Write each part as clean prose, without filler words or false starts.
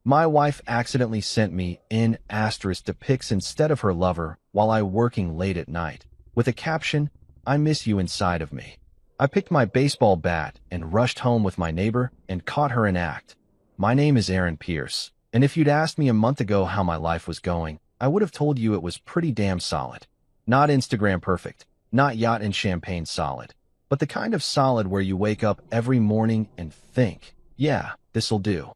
My wife accidentally sent me in asterisk to Pics instead of her lover while I working late at night, with a caption, "I miss you inside of me." I picked my baseball bat and rushed home with my neighbor and caught her in act. My name is Aaron Pierce, and if you'd asked me a month ago how my life was going, I would have told you it was pretty damn solid. Not Instagram perfect, not yacht and champagne solid, but the kind of solid where you wake up every morning and think, yeah, this'll do.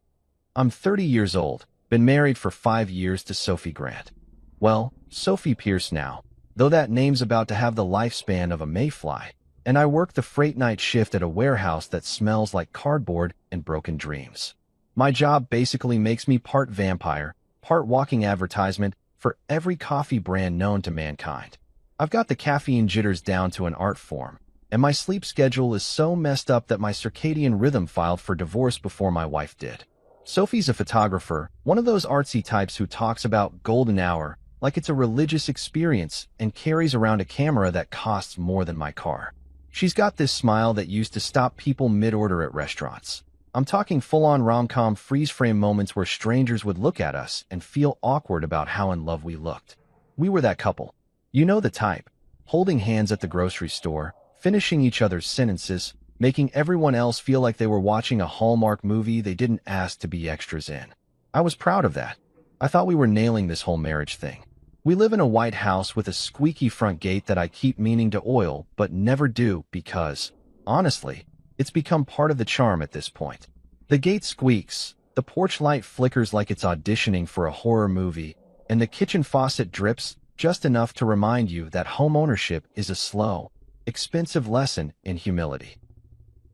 I'm 30 years old, been married for 5 years to Sophie Grant. Well, Sophie Pierce now, though that name's about to have the lifespan of a mayfly, and I work the freight night shift at a warehouse that smells like cardboard and broken dreams. My job basically makes me part vampire, part walking advertisement for every coffee brand known to mankind. I've got the caffeine jitters down to an art form, and my sleep schedule is so messed up that my circadian rhythm filed for divorce before my wife did. Sophie's a photographer, one of those artsy types who talks about golden hour like it's a religious experience and carries around a camera that costs more than my car. She's got this smile that used to stop people mid-order at restaurants. I'm talking full-on rom-com freeze-frame moments where strangers would look at us and feel awkward about how in love we looked. We were that couple. You know the type. Holding hands at the grocery store, finishing each other's sentences, making everyone else feel like they were watching a Hallmark movie they didn't ask to be extras in. I was proud of that. I thought we were nailing this whole marriage thing. We live in a white house with a squeaky front gate that I keep meaning to oil but never do because, honestly, it's become part of the charm at this point. The gate squeaks, the porch light flickers like it's auditioning for a horror movie, and the kitchen faucet drips just enough to remind you that home ownership is a slow, expensive lesson in humility.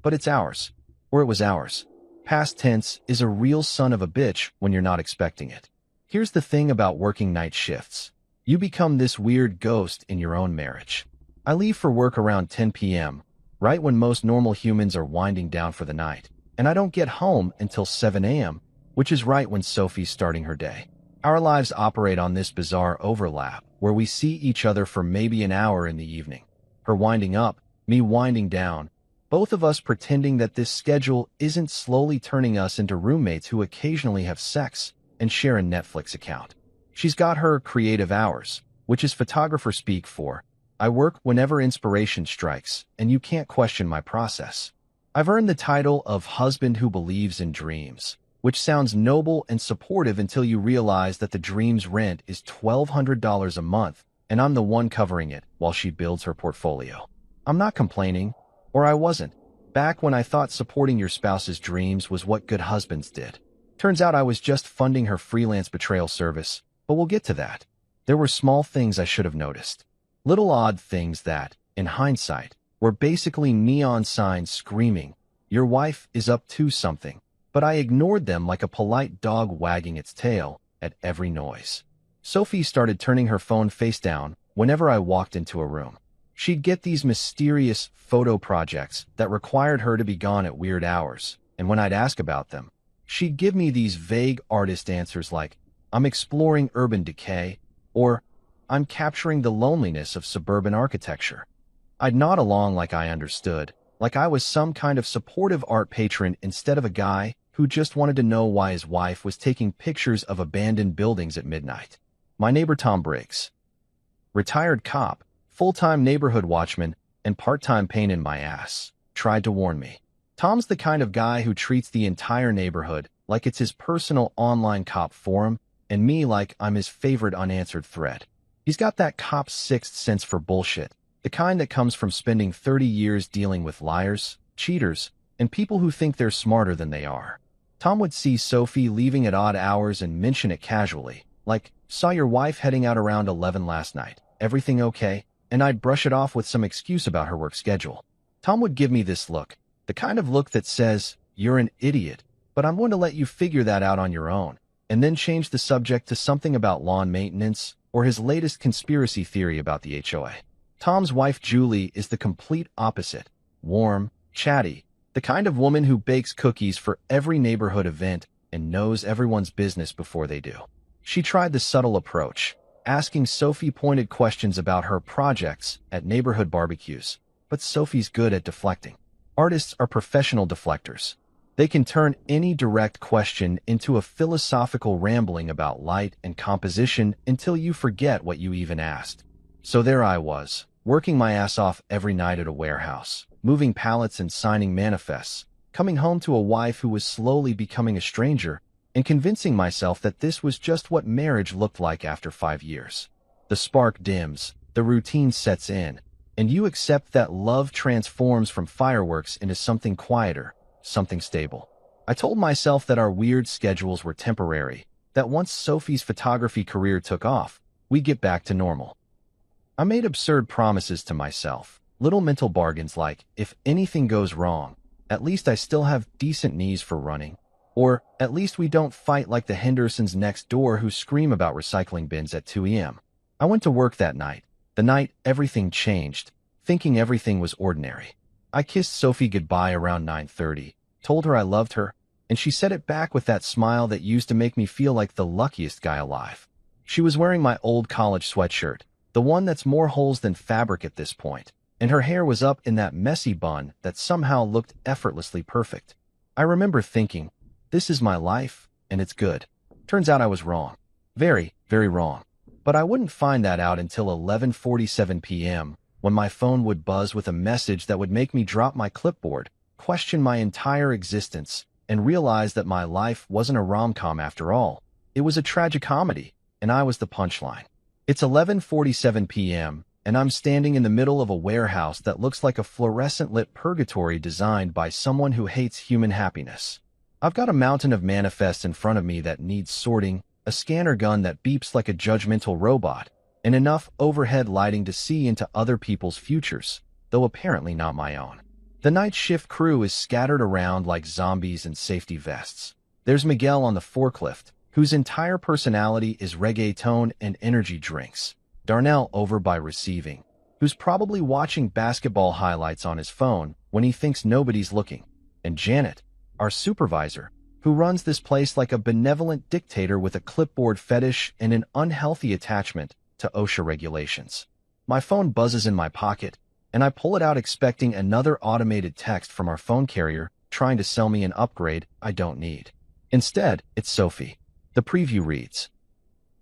But it's ours, or it was ours. Past tense is a real son of a bitch when you're not expecting it. Here's the thing about working night shifts. You become this weird ghost in your own marriage. I leave for work around 10 p.m., right when most normal humans are winding down for the night, and I don't get home until 7 a.m., which is right when Sophie's starting her day. Our lives operate on this bizarre overlap, where we see each other for maybe an hour in the evening. Her winding up, me winding down, both of us pretending that this schedule isn't slowly turning us into roommates who occasionally have sex and share a Netflix account. She's got her creative hours, which is photographer speak for, I work whenever inspiration strikes, and you can't question my process. I've earned the title of husband who believes in dreams, which sounds noble and supportive until you realize that the dream's rent is $1,200 a month, and I'm the one covering it while she builds her portfolio. I'm not complaining, or I wasn't, back when I thought supporting your spouse's dreams was what good husbands did. Turns out I was just funding her freelance betrayal service, but we'll get to that. There were small things I should have noticed. Little odd things that, in hindsight, were basically neon signs screaming, "Your wife is up to something," but I ignored them like a polite dog wagging its tail at every noise. Sophie started turning her phone face down whenever I walked into a room. She'd get these mysterious photo projects that required her to be gone at weird hours, and when I'd ask about them, she'd give me these vague artist answers like, "I'm exploring urban decay," or "I'm capturing the loneliness of suburban architecture." I'd nod along like I understood, like I was some kind of supportive art patron instead of a guy who just wanted to know why his wife was taking pictures of abandoned buildings at midnight. My neighbor Tom Briggs, retired cop, full-time neighborhood watchman, and part-time pain in my ass, tried to warn me. Tom's the kind of guy who treats the entire neighborhood like it's his personal online cop forum, and me like I'm his favorite unanswered thread. He's got that cop's sixth sense for bullshit, the kind that comes from spending 30 years dealing with liars, cheaters, and people who think they're smarter than they are. Tom would see Sophie leaving at odd hours and mention it casually, like, "Saw your wife heading out around 11 last night. Everything okay?" And I'd brush it off with some excuse about her work schedule. Tom would give me this look, the kind of look that says, "You're an idiot, but I'm going to let you figure that out on your own," and then change the subject to something about lawn maintenance or his latest conspiracy theory about the HOA. Tom's wife Julie is the complete opposite, warm, chatty, the kind of woman who bakes cookies for every neighborhood event and knows everyone's business before they do. She tried the subtle approach, asking Sophie pointed questions about her projects at neighborhood barbecues, but Sophie's good at deflecting. Artists are professional deflectors. They can turn any direct question into a philosophical rambling about light and composition until you forget what you even asked. So there I was, working my ass off every night at a warehouse, moving pallets and signing manifests, coming home to a wife who was slowly becoming a stranger, and convincing myself that this was just what marriage looked like after 5 years. The spark dims, the routine sets in, and you accept that love transforms from fireworks into something quieter, something stable. I told myself that our weird schedules were temporary, that once Sophie's photography career took off, we'd get back to normal. I made absurd promises to myself, little mental bargains like, if anything goes wrong, at least I still have decent knees for running, or at least we don't fight like the Hendersons next door who scream about recycling bins at 2 a.m. I went to work that night, the night everything changed, thinking everything was ordinary. I kissed Sophie goodbye around 9:30, told her I loved her, and she said it back with that smile that used to make me feel like the luckiest guy alive. She was wearing my old college sweatshirt, the one that's more holes than fabric at this point, and her hair was up in that messy bun that somehow looked effortlessly perfect. I remember thinking, this is my life, and it's good. Turns out I was wrong. Very, very wrong. But I wouldn't find that out until 11:47 p.m., when my phone would buzz with a message that would make me drop my clipboard, question my entire existence, and realize that my life wasn't a rom-com after all. It was a tragicomedy, and I was the punchline. It's 11:47 p.m., and I'm standing in the middle of a warehouse that looks like a fluorescent-lit purgatory designed by someone who hates human happiness. I've got a mountain of manifests in front of me that needs sorting, a scanner gun that beeps like a judgmental robot, and enough overhead lighting to see into other people's futures, though apparently not my own. The night shift crew is scattered around like zombies in safety vests. There's Miguel on the forklift, whose entire personality is reggaeton and energy drinks. Darnell over by receiving, who's probably watching basketball highlights on his phone when he thinks nobody's looking. And Janet, our supervisor, who runs this place like a benevolent dictator with a clipboard fetish and an unhealthy attachment to OSHA regulations. My phone buzzes in my pocket, and I pull it out expecting another automated text from our phone carrier trying to sell me an upgrade I don't need. Instead, it's Sophie. The preview reads,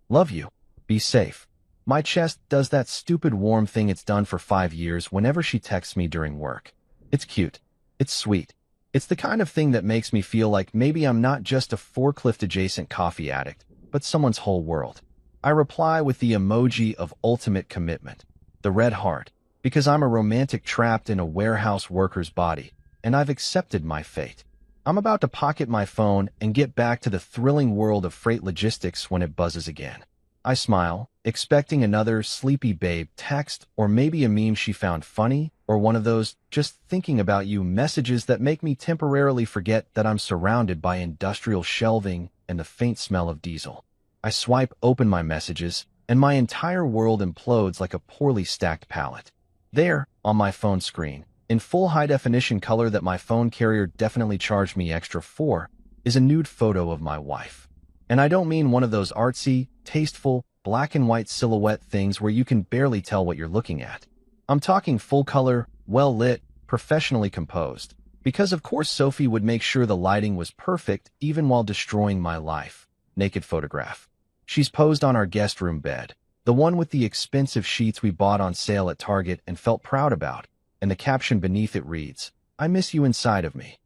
"Love you. Be safe." My chest does that stupid warm thing it's done for 5 years whenever she texts me during work. It's cute. It's sweet. It's the kind of thing that makes me feel like maybe I'm not just a forklift-adjacent coffee addict, but someone's whole world. I reply with the emoji of ultimate commitment, the red heart, because I'm a romantic trapped in a warehouse worker's body, and I've accepted my fate. I'm about to pocket my phone and get back to the thrilling world of freight logistics when it buzzes again. I smile, expecting another sleepy babe text or maybe a meme she found funny or one of those just thinking about you messages that make me temporarily forget that I'm surrounded by industrial shelving and the faint smell of diesel. I swipe open my messages and my entire world implodes like a poorly stacked pallet. There, on my phone screen, in full high-definition color that my phone carrier definitely charged me extra for, is a nude photo of my wife. And I don't mean one of those artsy, tasteful, black and white silhouette things where you can barely tell what you're looking at. I'm talking full color, well-lit, professionally composed. Because of course Sophie would make sure the lighting was perfect even while destroying my life. Naked photograph. She's posed on our guest room bed, the one with the expensive sheets we bought on sale at Target and felt proud about, and the caption beneath it reads, "I miss you inside of me."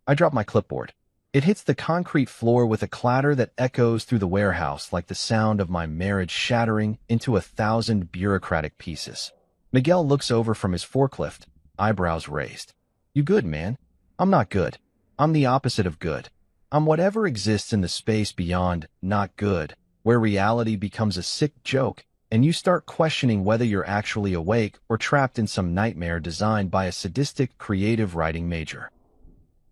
I drop my clipboard. It hits the concrete floor with a clatter that echoes through the warehouse like the sound of my marriage shattering into 1,000 bureaucratic pieces. Miguel looks over from his forklift, eyebrows raised. "You good, man?" "I'm not good. I'm the opposite of good. I'm whatever exists in the space beyond not good, where reality becomes a sick joke, and you start questioning whether you're actually awake or trapped in some nightmare designed by a sadistic creative writing major."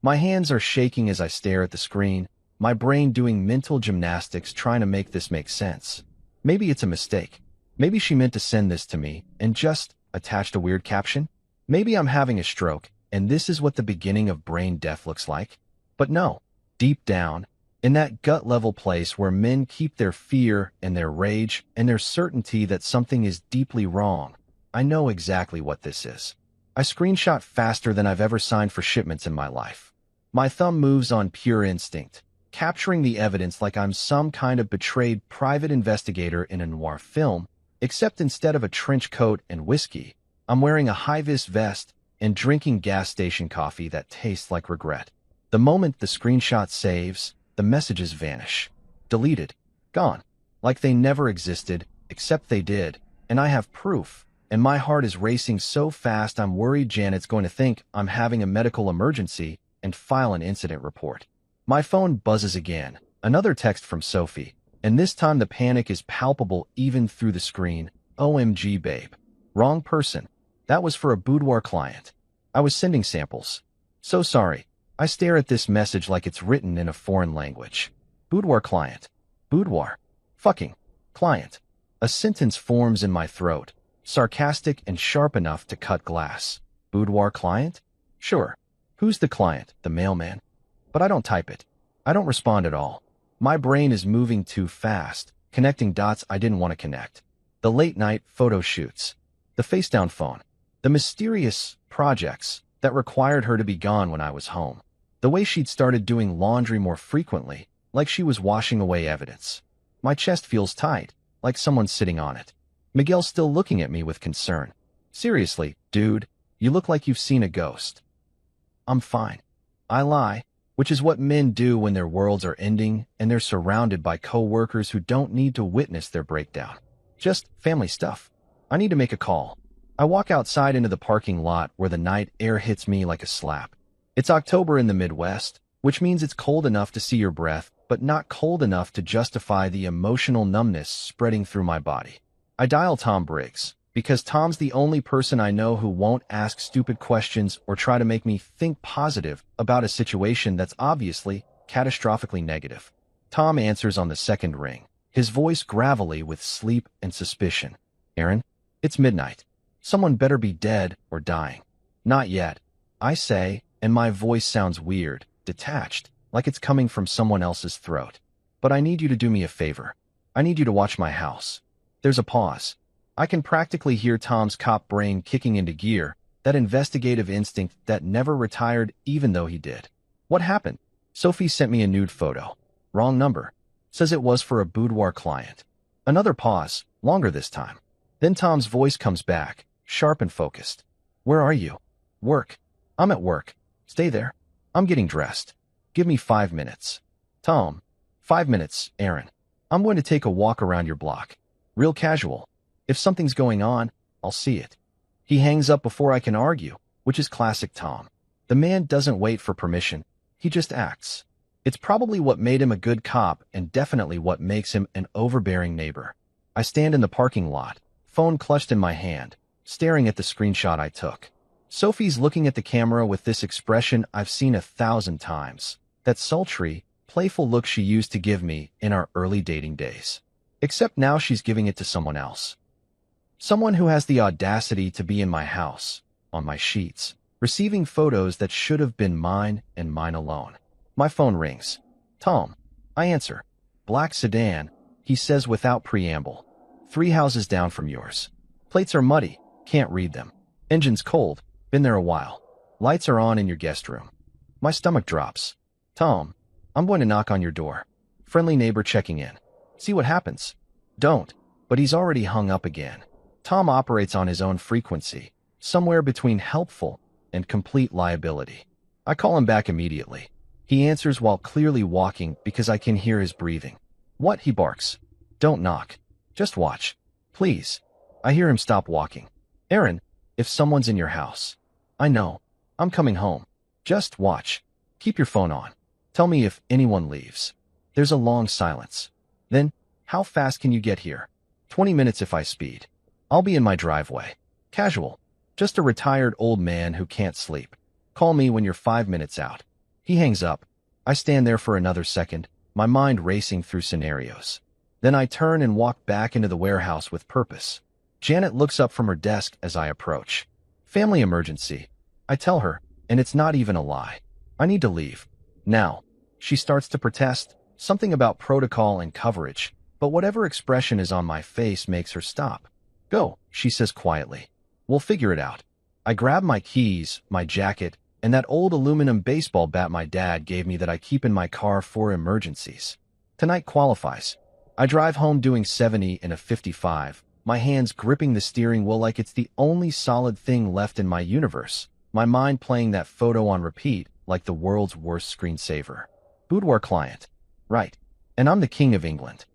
My hands are shaking as I stare at the screen, my brain doing mental gymnastics trying to make this make sense. Maybe it's a mistake. Maybe she meant to send this to me and just attached a weird caption. Maybe I'm having a stroke, and this is what the beginning of brain death looks like. But no, deep down, in that gut-level place where men keep their fear and their rage and their certainty that something is deeply wrong, I know exactly what this is. I screenshot faster than I've ever signed for shipments in my life. My thumb moves on pure instinct, capturing the evidence like I'm some kind of betrayed private investigator in a noir film, except instead of a trench coat and whiskey, I'm wearing a high-vis vest and drinking gas station coffee that tastes like regret. The moment the screenshot saves, the messages vanish. Deleted. Gone. Like they never existed, except they did, and I have proof, and my heart is racing so fast I'm worried Janet's going to think I'm having a medical emergency and file an incident report. My phone buzzes again, another text from Sophie, and this time the panic is palpable even through the screen. OMG, babe. Wrong person. That was for a boudoir client. I was sending samples. So sorry. I stare at this message like it's written in a foreign language. Boudoir client. Boudoir. Fucking. Client. A sentence forms in my throat, sarcastic and sharp enough to cut glass. Boudoir client? Sure. Who's the client? The mailman? But I don't type it. I don't respond at all. My brain is moving too fast, connecting dots I didn't want to connect. The late-night photo shoots. The face-down phone. The mysterious projects that required her to be gone when I was home. The way she'd started doing laundry more frequently, like she was washing away evidence. My chest feels tight, like someone's sitting on it. Miguel's still looking at me with concern. Seriously, dude, you look like you've seen a ghost. I'm fine. I lie, which is what men do when their worlds are ending and they're surrounded by co-workers who don't need to witness their breakdown. Just family stuff. I need to make a call. I walk outside into the parking lot where the night air hits me like a slap. It's October in the Midwest, which means it's cold enough to see your breath, but not cold enough to justify the emotional numbness spreading through my body. I dial Tom Briggs, because Tom's the only person I know who won't ask stupid questions or try to make me think positive about a situation that's obviously catastrophically negative. Tom answers on the second ring, his voice gravelly with sleep and suspicion. Aaron, it's midnight. Someone better be dead or dying. Not yet, I say, and my voice sounds weird, detached, like it's coming from someone else's throat. But I need you to do me a favor. I need you to watch my house. There's a pause. I can practically hear Tom's cop brain kicking into gear, that investigative instinct that never retired even though he did. What happened? Sophie sent me a nude photo. Wrong number. Says it was for a boudoir client. Another pause, longer this time. Then Tom's voice comes back, sharp and focused. Where are you? Work. I'm at work. Stay there. I'm getting dressed. Give me 5 minutes. Tom. 5 minutes, Aaron. I'm going to take a walk around your block. Real casual. If something's going on, I'll see it. He hangs up before I can argue, which is classic Tom. The man doesn't wait for permission. He just acts. It's probably what made him a good cop and definitely what makes him an overbearing neighbor. I stand in the parking lot, phone clutched in my hand, staring at the screenshot I took. Sophie's looking at the camera with this expression I've seen 1,000 times. That sultry, playful look she used to give me in our early dating days. Except now she's giving it to someone else. Someone who has the audacity to be in my house, on my sheets, receiving photos that should have been mine and mine alone. My phone rings. Tom. I answer. Black sedan, he says without preamble. 3 houses down from yours. Plates are muddy, can't read them. Engine's cold, been there a while. Lights are on in your guest room. My stomach drops. Tom, I'm going to knock on your door. Friendly neighbor checking in. See what happens. Don't, but he's already hung up again. Tom operates on his own frequency, somewhere between helpful and complete liability. I call him back immediately. He answers while clearly walking because I can hear his breathing. What? He barks. Don't knock. Just watch. Please. I hear him stop walking. Aaron, if someone's in your house. I know. I'm coming home. Just watch. Keep your phone on. Tell me if anyone leaves. There's a long silence. Then, how fast can you get here? 20 minutes if I speed. I'll be in my driveway. Casual. Just a retired old man who can't sleep. Call me when you're 5 minutes out. He hangs up. I stand there for another second, my mind racing through scenarios. Then I turn and walk back into the warehouse with purpose. Janet looks up from her desk as I approach. Family emergency. I tell her, and it's not even a lie. I need to leave. Now. She starts to protest, something about protocol and coverage, but whatever expression is on my face makes her stop. Go, she says quietly. We'll figure it out. I grab my keys, my jacket, and that old aluminum baseball bat my dad gave me that I keep in my car for emergencies. Tonight qualifies. I drive home doing 70 in a 55, my hands gripping the steering wheel like it's the only solid thing left in my universe, my mind playing that photo on repeat like the world's worst screensaver. Boudoir client. Right. And I'm the king of England.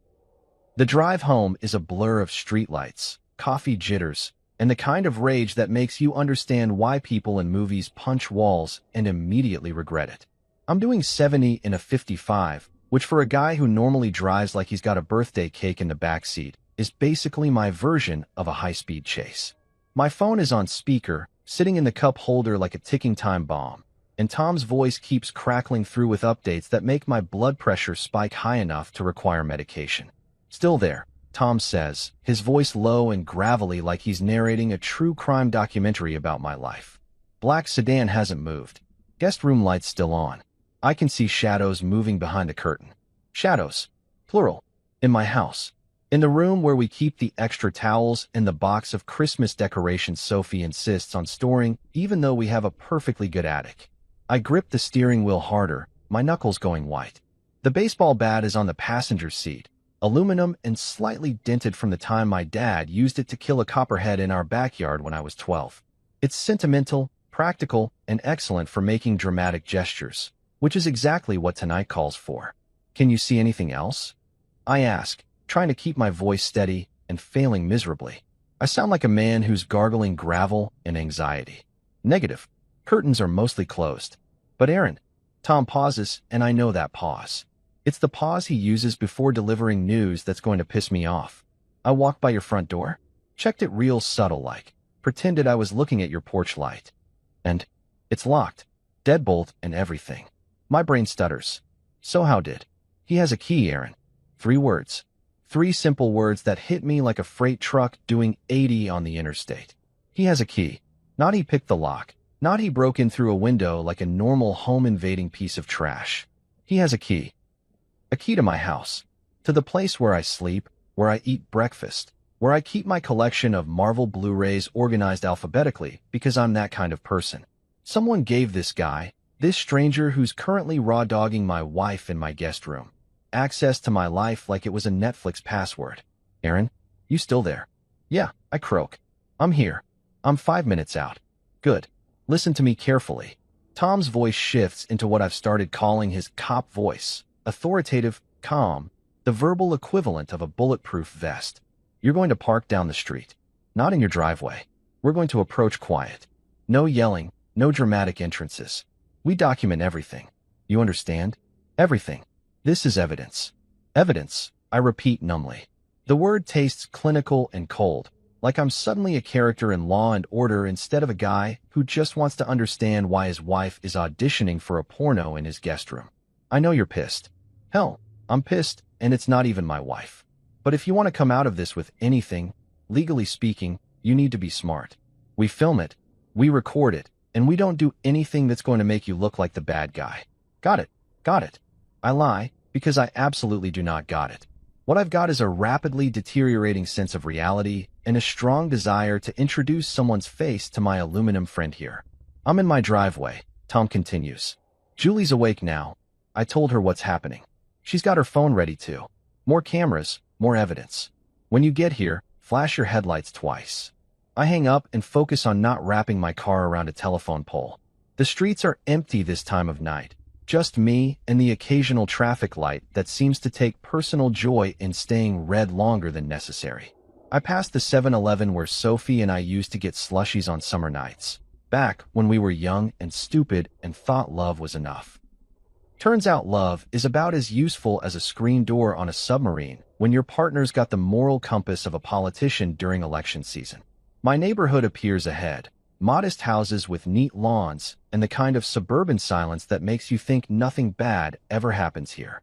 The drive home is a blur of streetlights, coffee jitters, and the kind of rage that makes you understand why people in movies punch walls and immediately regret it. I'm doing 70 in a 55, which for a guy who normally drives like he's got a birthday cake in the backseat, is basically my version of a high-speed chase. My phone is on speaker, sitting in the cup holder like a ticking time bomb, and Tom's voice keeps crackling through with updates that make my blood pressure spike high enough to require medication. Still there, Tom says, his voice low and gravelly like he's narrating a true crime documentary about my life. Black sedan hasn't moved. Guest room lights still on. I can see shadows moving behind the curtain. Shadows. Plural. In my house. In the room where we keep the extra towels and the box of Christmas decorations Sophie insists on storing, even though we have a perfectly good attic. I grip the steering wheel harder, my knuckles going white. The baseball bat is on the passenger seat, aluminum and slightly dented from the time my dad used it to kill a copperhead in our backyard when I was 12. It's sentimental, practical, and excellent for making dramatic gestures, which is exactly what tonight calls for. Can you see anything else? I ask, trying to keep my voice steady and failing miserably. I sound like a man who's gargling gravel and anxiety. Negative. Curtains are mostly closed. But Aaron. Tom pauses, and I know that pause. It's the pause he uses before delivering news that's going to piss me off. I walked by your front door, checked it real subtle-like, pretended I was looking at your porch light. And it's locked, deadbolt and everything. My brain stutters. So how did? He has a key, Aaron. 3 words. 3 simple words that hit me like a freight truck doing 80 on the interstate. He has a key. Not he picked the lock. Not he broke in through a window like a normal home-invading piece of trash. He has a key. A key to my house. To the place where I sleep, where I eat breakfast, where I keep my collection of Marvel Blu-rays organized alphabetically because I'm that kind of person. Someone gave this guy, this stranger who's currently raw-dogging my wife in my guest room, access to my life like it was a Netflix password. Aaron, you still there? Yeah, I croak. I'm here. I'm 5 minutes out. Good. Listen to me carefully. Tom's voice shifts into what I've started calling his cop voice. Authoritative, calm, the verbal equivalent of a bulletproof vest. You're going to park down the street. Not in your driveway. We're going to approach quiet. No yelling, no dramatic entrances. We document everything. You understand? Everything. This is evidence. Evidence, I repeat numbly. The word tastes clinical and cold, like I'm suddenly a character in Law and Order instead of a guy who just wants to understand why his wife is auditioning for a porno in his guest room. I know you're pissed. Hell, I'm pissed, and it's not even my wife. But if you want to come out of this with anything, legally speaking, you need to be smart. We film it, we record it, and we don't do anything that's going to make you look like the bad guy. Got it. Got it. I lie, because I absolutely do not got it. What I've got is a rapidly deteriorating sense of reality and a strong desire to introduce someone's face to my aluminum friend here. I'm in my driveway, Tom continues. Julie's awake now. I told her what's happening. She's got her phone ready too. More cameras, more evidence. When you get here, flash your headlights twice. I hang up and focus on not wrapping my car around a telephone pole. The streets are empty this time of night. Just me and the occasional traffic light that seems to take personal joy in staying red longer than necessary. I pass the 7-Eleven where Sophie and I used to get slushies on summer nights, back when we were young and stupid and thought love was enough. Turns out love is about as useful as a screen door on a submarine when your partner's got the moral compass of a politician during election season. My neighborhood appears ahead. Modest houses with neat lawns and the kind of suburban silence that makes you think nothing bad ever happens here.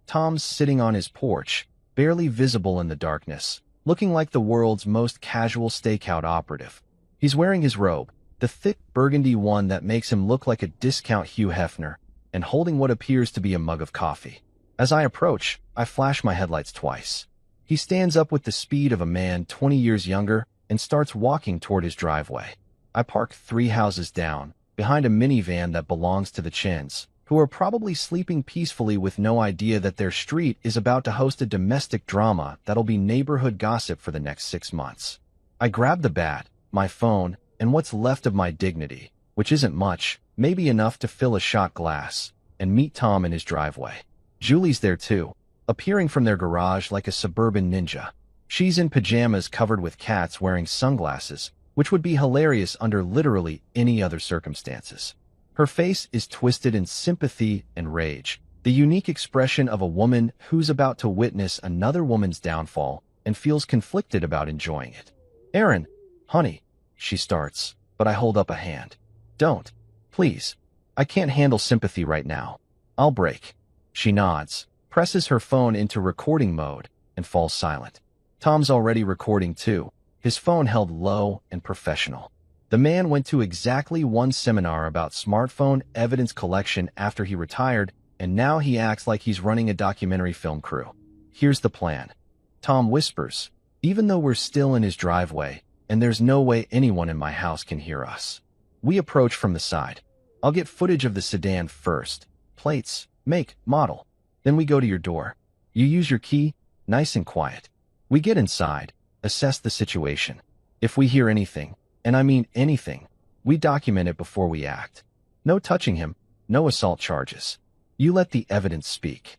Tom's sitting on his porch, barely visible in the darkness, looking like the world's most casual stakeout operative. He's wearing his robe, the thick burgundy one that makes him look like a discount Hugh Hefner, and holding what appears to be a mug of coffee. As I approach, I flash my headlights twice. He stands up with the speed of a man 20 years younger and starts walking toward his driveway. I park 3 houses down, behind a minivan that belongs to the Chins, who are probably sleeping peacefully with no idea that their street is about to host a domestic drama that'll be neighborhood gossip for the next 6 months. I grab the bat, my phone, and what's left of my dignity, which isn't much, maybe enough to fill a shot glass, and meet Tom in his driveway. Julie's there too, appearing from their garage like a suburban ninja. She's in pajamas covered with cats wearing sunglasses, which would be hilarious under literally any other circumstances. Her face is twisted in sympathy and rage, the unique expression of a woman who's about to witness another woman's downfall and feels conflicted about enjoying it. "Aaron, honey," she starts, but I hold up a hand. "Don't. Please. I can't handle sympathy right now. I'll break." She nods, presses her phone into recording mode, and falls silent. Tom's already recording too, his phone held low and professional. The man went to exactly one seminar about smartphone evidence collection after he retired, and now he acts like he's running a documentary film crew. "Here's the plan," Tom whispers, even though we're still in his driveway, and there's no way anyone in my house can hear us. We approach from the side. I'll get footage of the sedan first. Plates, make, model. Then we go to your door. You use your key, nice and quiet. We get inside, assess the situation. If we hear anything, and I mean anything, we document it before we act. No touching him, no assault charges. You let the evidence speak.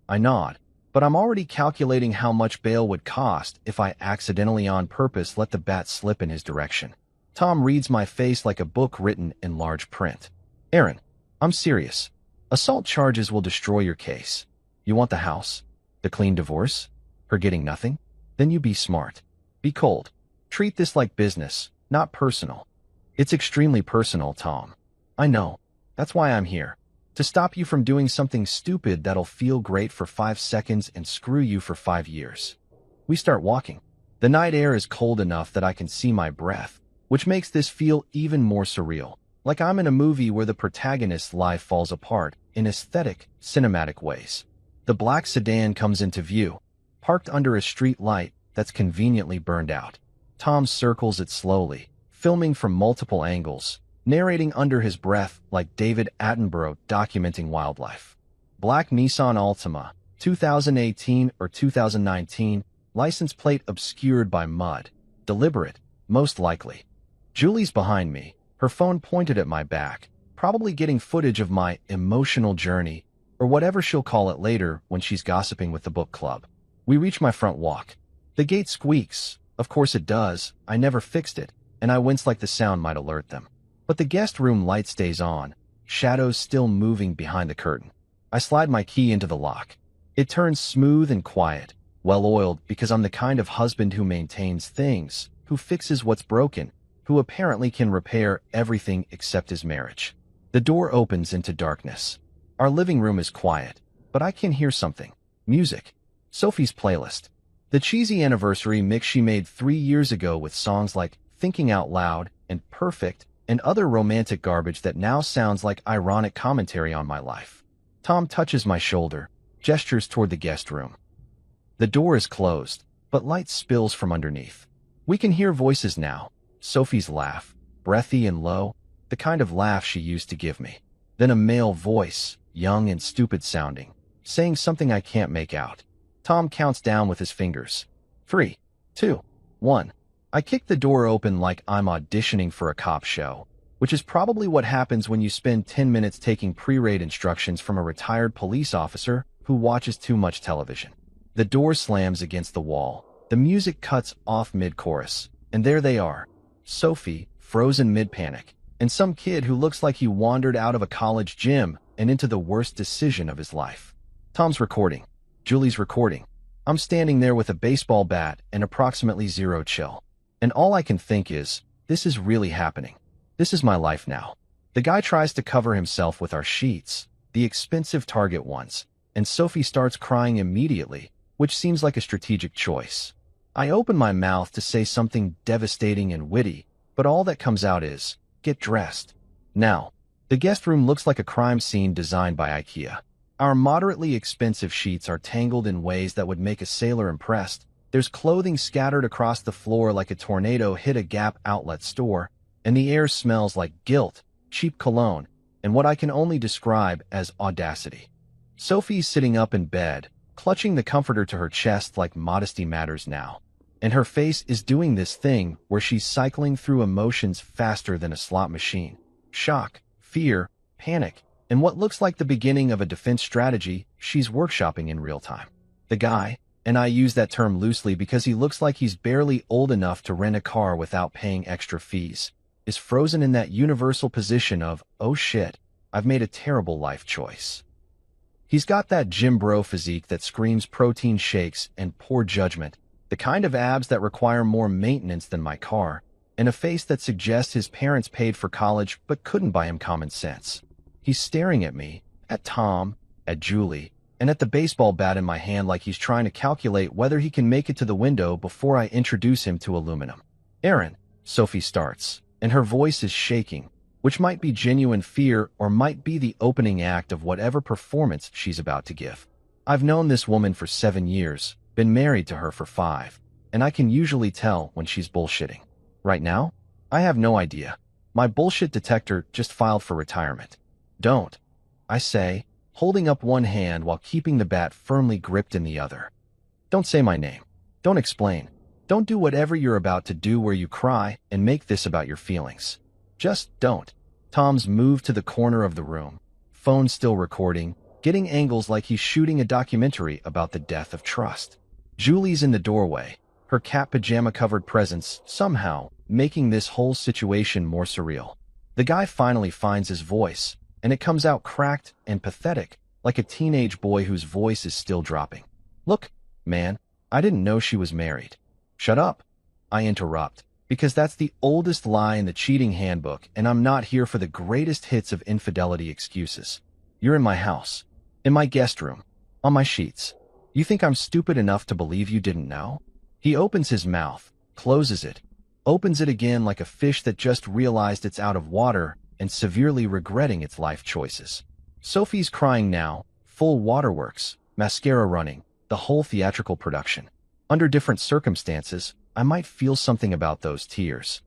I nod, but I'm already calculating how much bail would cost if I accidentally on purpose let the bat slip in his direction. Tom reads my face like a book written in large print. "Aaron, I'm serious. Assault charges will destroy your case. You want the house? The clean divorce? Her getting nothing? Then you be smart. Be cold. Treat this like business, not personal." "It's extremely personal, Tom. I know. That's why I'm here. To stop you from doing something stupid that'll feel great for 5 seconds and screw you for 5 years." We start walking. The night air is cold enough that I can see my breath, which makes this feel even more surreal, like I'm in a movie where the protagonist's life falls apart in aesthetic, cinematic ways. The black sedan comes into view, parked under a street light that's conveniently burned out. Tom circles it slowly, filming from multiple angles, narrating under his breath like David Attenborough documenting wildlife. Black Nissan Altima, 2018 or 2019, license plate obscured by mud. Deliberate, most likely. Julie's behind me, her phone pointed at my back, probably getting footage of my emotional journey, or whatever she'll call it later when she's gossiping with the book club. We reach my front walk. The gate squeaks. Of course it does. I never fixed it, and I wince like the sound might alert them. But the guest room light stays on, shadows still moving behind the curtain. I slide my key into the lock. It turns smooth and quiet, well-oiled because I'm the kind of husband who maintains things, who fixes what's broken, who apparently can repair everything except his marriage. The door opens into darkness. Our living room is quiet, but I can hear something. Music. Sophie's playlist. The cheesy anniversary mix she made 3 years ago with songs like Thinking Out Loud and Perfect and other romantic garbage that now sounds like ironic commentary on my life. Tom touches my shoulder, gestures toward the guest room. The door is closed, but light spills from underneath. We can hear voices now. Sophie's laugh, breathy and low, the kind of laugh she used to give me. Then a male voice, young and stupid sounding, saying something I can't make out. Tom counts down with his fingers. 3, 2, 1. I kick the door open like I'm auditioning for a cop show, which is probably what happens when you spend 10 minutes taking pre-raid instructions from a retired police officer who watches too much television. The door slams against the wall. The music cuts off mid-chorus, and there they are. Sophie, frozen mid-panic, and some kid who looks like he wandered out of a college gym and into the worst decision of his life. Tom's recording. Julie's recording. I'm standing there with a baseball bat and approximately zero chill. And all I can think is, this is really happening. This is my life now. The guy tries to cover himself with our sheets, the expensive Target ones, and Sophie starts crying immediately, which seems like a strategic choice. I open my mouth to say something devastating and witty, but all that comes out is, get dressed. Now, the guest room looks like a crime scene designed by IKEA. Our moderately expensive sheets are tangled in ways that would make a sailor impressed. There's clothing scattered across the floor like a tornado hit a Gap outlet store, and the air smells like guilt, cheap cologne, and what I can only describe as audacity. Sophie's sitting up in bed, clutching the comforter to her chest like modesty matters now. And her face is doing this thing where she's cycling through emotions faster than a slot machine. Shock, fear, panic, and what looks like the beginning of a defense strategy she's workshopping in real time. The guy, and I use that term loosely because he looks like he's barely old enough to rent a car without paying extra fees, is frozen in that universal position of, oh shit, I've made a terrible life choice. He's got that gym bro physique that screams protein shakes and poor judgment, the kind of abs that require more maintenance than my car, and a face that suggests his parents paid for college but couldn't buy him common sense. He's staring at me, at Tom, at Julie, and at the baseball bat in my hand like he's trying to calculate whether he can make it to the window before I introduce him to aluminum. Aaron, Sophie starts, and her voice is shaking, which might be genuine fear or might be the opening act of whatever performance she's about to give. I've known this woman for 7 years, been married to her for 5, and I can usually tell when she's bullshitting. Right now, I have no idea. My bullshit detector just filed for retirement. Don't, I say, holding up one hand while keeping the bat firmly gripped in the other. Don't say my name. Don't explain. Don't do whatever you're about to do where you cry and make this about your feelings. Just don't. Tom's moved to the corner of the room, phone still recording, getting angles like he's shooting a documentary about the death of trust. Julie's in the doorway, her cat pajama-covered presence somehow making this whole situation more surreal. The guy finally finds his voice, and it comes out cracked and pathetic, like a teenage boy whose voice is still dropping. Look, man, I didn't know she was married. Shut up, I interrupt, because that's the oldest lie in the cheating handbook, and I'm not here for the greatest hits of infidelity excuses. You're in my house, in my guest room, on my sheets. You think I'm stupid enough to believe you didn't know? He opens his mouth, closes it, opens it again like a fish that just realized it's out of water and severely regretting its life choices. Sophie's crying now, full waterworks, mascara running, the whole theatrical production. Under different circumstances, I might feel something about those tears.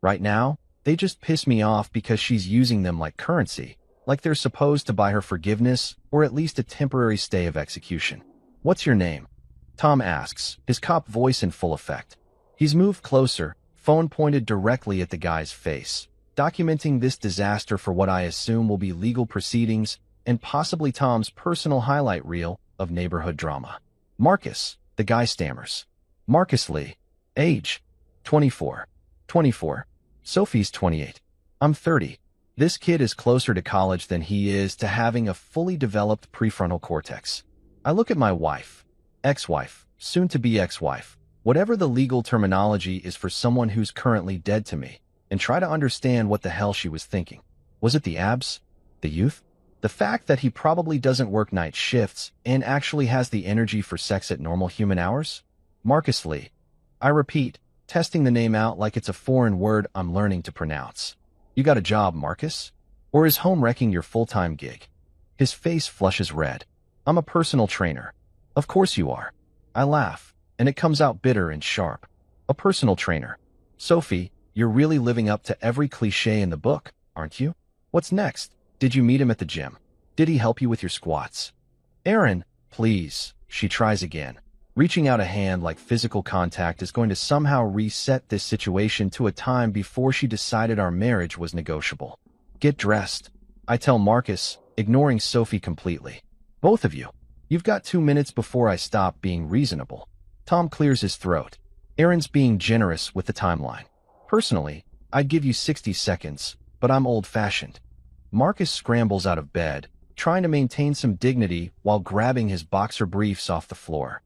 Right now, they just piss me off because she's using them like currency, like they're supposed to buy her forgiveness or at least a temporary stay of execution. What's your name? Tom asks, his cop voice in full effect. He's moved closer, phone pointed directly at the guy's face, documenting this disaster for what I assume will be legal proceedings and possibly Tom's personal highlight reel of neighborhood drama. Marcus, the guy stammers. Marcus Lee. Age, 24. 24. Sophie's 28. I'm 30. This kid is closer to college than he is to having a fully developed prefrontal cortex. I look at my wife, ex-wife, soon-to-be ex-wife, whatever the legal terminology is for someone who's currently dead to me, and try to understand what the hell she was thinking. Was it the abs? The youth? The fact that he probably doesn't work night shifts and actually has the energy for sex at normal human hours? Marcus Lee. I repeat, testing the name out like it's a foreign word I'm learning to pronounce. You got a job, Marcus? Or is home wrecking your full-time gig? His face flushes red. I'm a personal trainer. Of course you are. I laugh, and it comes out bitter and sharp. A personal trainer. Sophie, you're really living up to every cliche in the book, aren't you? What's next? Did you meet him at the gym? Did he help you with your squats? Aaron, please, she tries again, reaching out a hand like physical contact is going to somehow reset this situation to a time before she decided our marriage was negotiable. Get dressed, I tell Marcus, ignoring Sophie completely. Both of you. You've got 2 minutes before I stop being reasonable. Tom clears his throat. Aaron's being generous with the timeline. Personally, I'd give you 60 seconds, but I'm old-fashioned. Marcus scrambles out of bed, trying to maintain some dignity while grabbing his boxer briefs off the floor.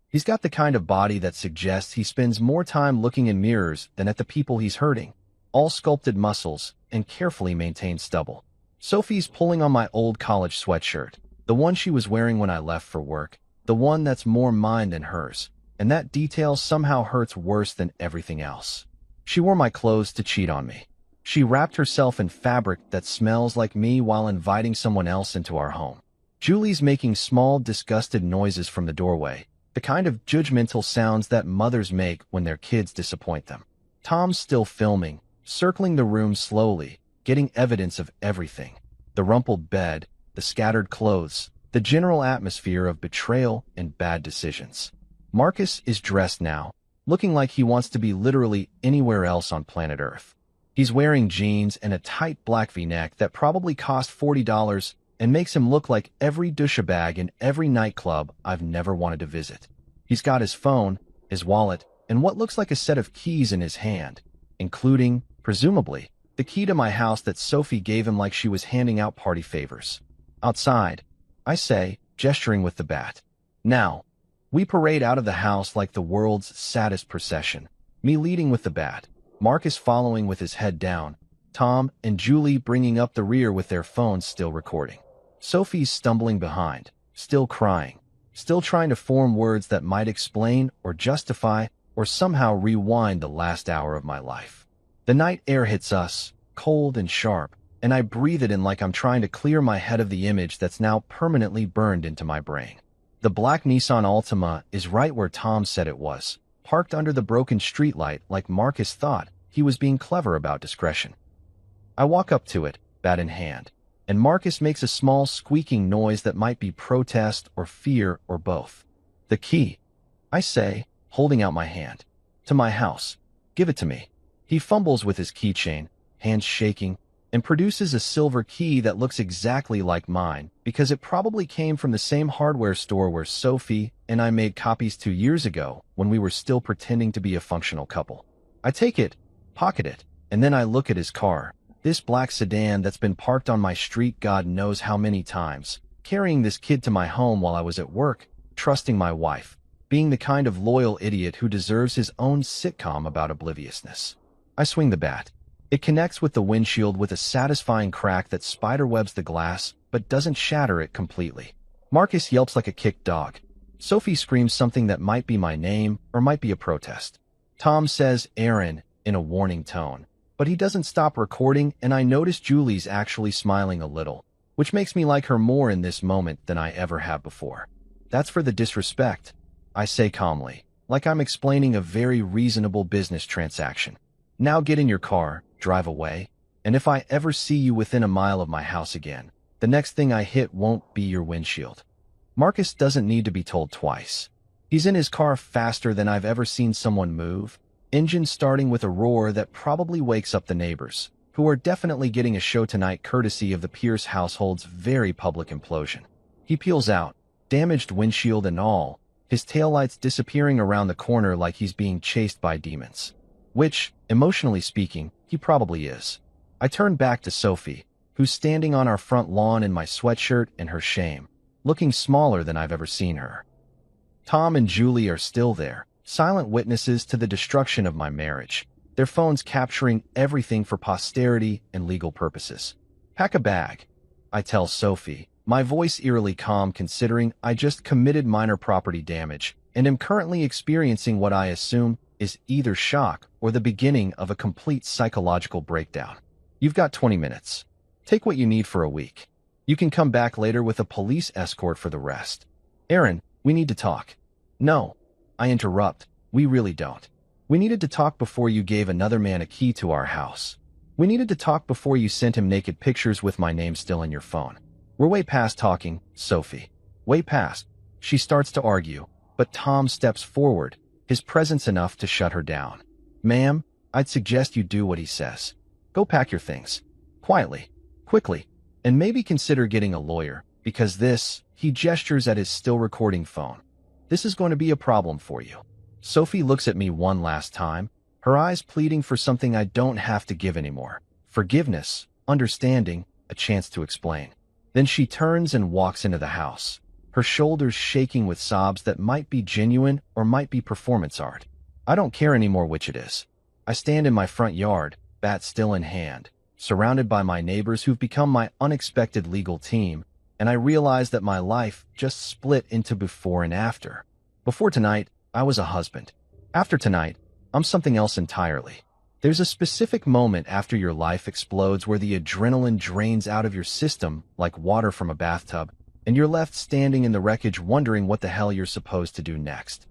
He's got the kind of body that suggests he spends more time looking in mirrors than at the people he's hurting. All sculpted muscles and carefully maintained stubble. Sophie's pulling on my old college sweatshirt, the one she was wearing when I left for work, the one that's more mine than hers, and that detail somehow hurts worse than everything else. She wore my clothes to cheat on me. She wrapped herself in fabric that smells like me while inviting someone else into our home. Julie's making small, disgusted noises from the doorway, the kind of judgmental sounds that mothers make when their kids disappoint them. Tom's still filming, circling the room slowly, getting evidence of everything. The rumpled bed, the scattered clothes, the general atmosphere of betrayal and bad decisions. Marcus is dressed now, looking like he wants to be literally anywhere else on planet Earth. He's wearing jeans and a tight black V-neck that probably cost $40 and makes him look like every douchebag in every nightclub I've never wanted to visit. He's got his phone, his wallet, and what looks like a set of keys in his hand, including, presumably, the key to my house that Sophie gave him like she was handing out party favors. Outside, I say, gesturing with the bat. Now, we parade out of the house like the world's saddest procession, me leading with the bat, Marcus following with his head down, Tom and Julie bringing up the rear with their phones still recording. Sophie's stumbling behind, still crying, still trying to form words that might explain or justify or somehow rewind the last hour of my life. The night air hits us, cold and sharp, and I breathe it in like I'm trying to clear my head of the image that's now permanently burned into my brain. The black Nissan Altima is right where Tom said it was, parked under the broken streetlight like Marcus thought he was being clever about discretion. I walk up to it, bat in hand, and Marcus makes a small squeaking noise that might be protest or fear or both. The key, I say, holding out my hand. To my house. Give it to me. He fumbles with his keychain, hands shaking, and produces a silver key that looks exactly like mine because it probably came from the same hardware store where Sophie and I made copies 2 years ago when we were still pretending to be a functional couple. I take it, pocket it, and then I look at his car, this black sedan that's been parked on my street God knows how many times, carrying this kid to my home while I was at work, trusting my wife, being the kind of loyal idiot who deserves his own sitcom about obliviousness. I swing the bat. It connects with the windshield with a satisfying crack that spiderwebs the glass, but doesn't shatter it completely. Marcus yelps like a kicked dog. Sophie screams something that might be my name or might be a protest. Tom says Aaron in a warning tone, but he doesn't stop recording, and I notice Julie's actually smiling a little, which makes me like her more in this moment than I ever have before. That's for the disrespect, I say calmly, like I'm explaining a very reasonable business transaction. Now get in your car, drive away, and if I ever see you within a mile of my house again, the next thing I hit won't be your windshield. Marcus doesn't need to be told twice. He's in his car faster than I've ever seen someone move, engine starting with a roar that probably wakes up the neighbors, who are definitely getting a show tonight courtesy of the Pierce household's very public implosion. He peels out, damaged windshield and all, his taillights disappearing around the corner like he's being chased by demons. Which, emotionally speaking, he probably is. I turn back to Sophie, who's standing on our front lawn in my sweatshirt and her shame, looking smaller than I've ever seen her. Tom and Julie are still there, silent witnesses to the destruction of my marriage, their phones capturing everything for posterity and legal purposes. Pack a bag, I tell Sophie, my voice eerily calm considering I just committed minor property damage and am currently experiencing what I assume is either shock or the beginning of a complete psychological breakdown. You've got 20 minutes. Take what you need for a week. You can come back later with a police escort for the rest. Aaron, we need to talk. No, I interrupt. We really don't. We needed to talk before you gave another man a key to our house. We needed to talk before you sent him naked pictures with my name still in your phone. We're way past talking, Sophie. Way past. She starts to argue, but Tom steps forward, his presence enough to shut her down. Ma'am, I'd suggest you do what he says. Go pack your things. Quietly. Quickly. And maybe consider getting a lawyer, because this, he gestures at his still recording phone. This is going to be a problem for you. Sophie looks at me one last time, her eyes pleading for something I don't have to give anymore. Forgiveness, understanding, a chance to explain. Then she turns and walks into the house, her shoulders shaking with sobs that might be genuine or might be performance art. I don't care anymore which it is. I stand in my front yard, bat still in hand, surrounded by my neighbors who've become my unexpected legal team, and I realize that my life just split into before and after. Before tonight, I was a husband. After tonight, I'm something else entirely. There's a specific moment after your life explodes where the adrenaline drains out of your system like water from a bathtub, and you're left standing in the wreckage wondering what the hell you're supposed to do next.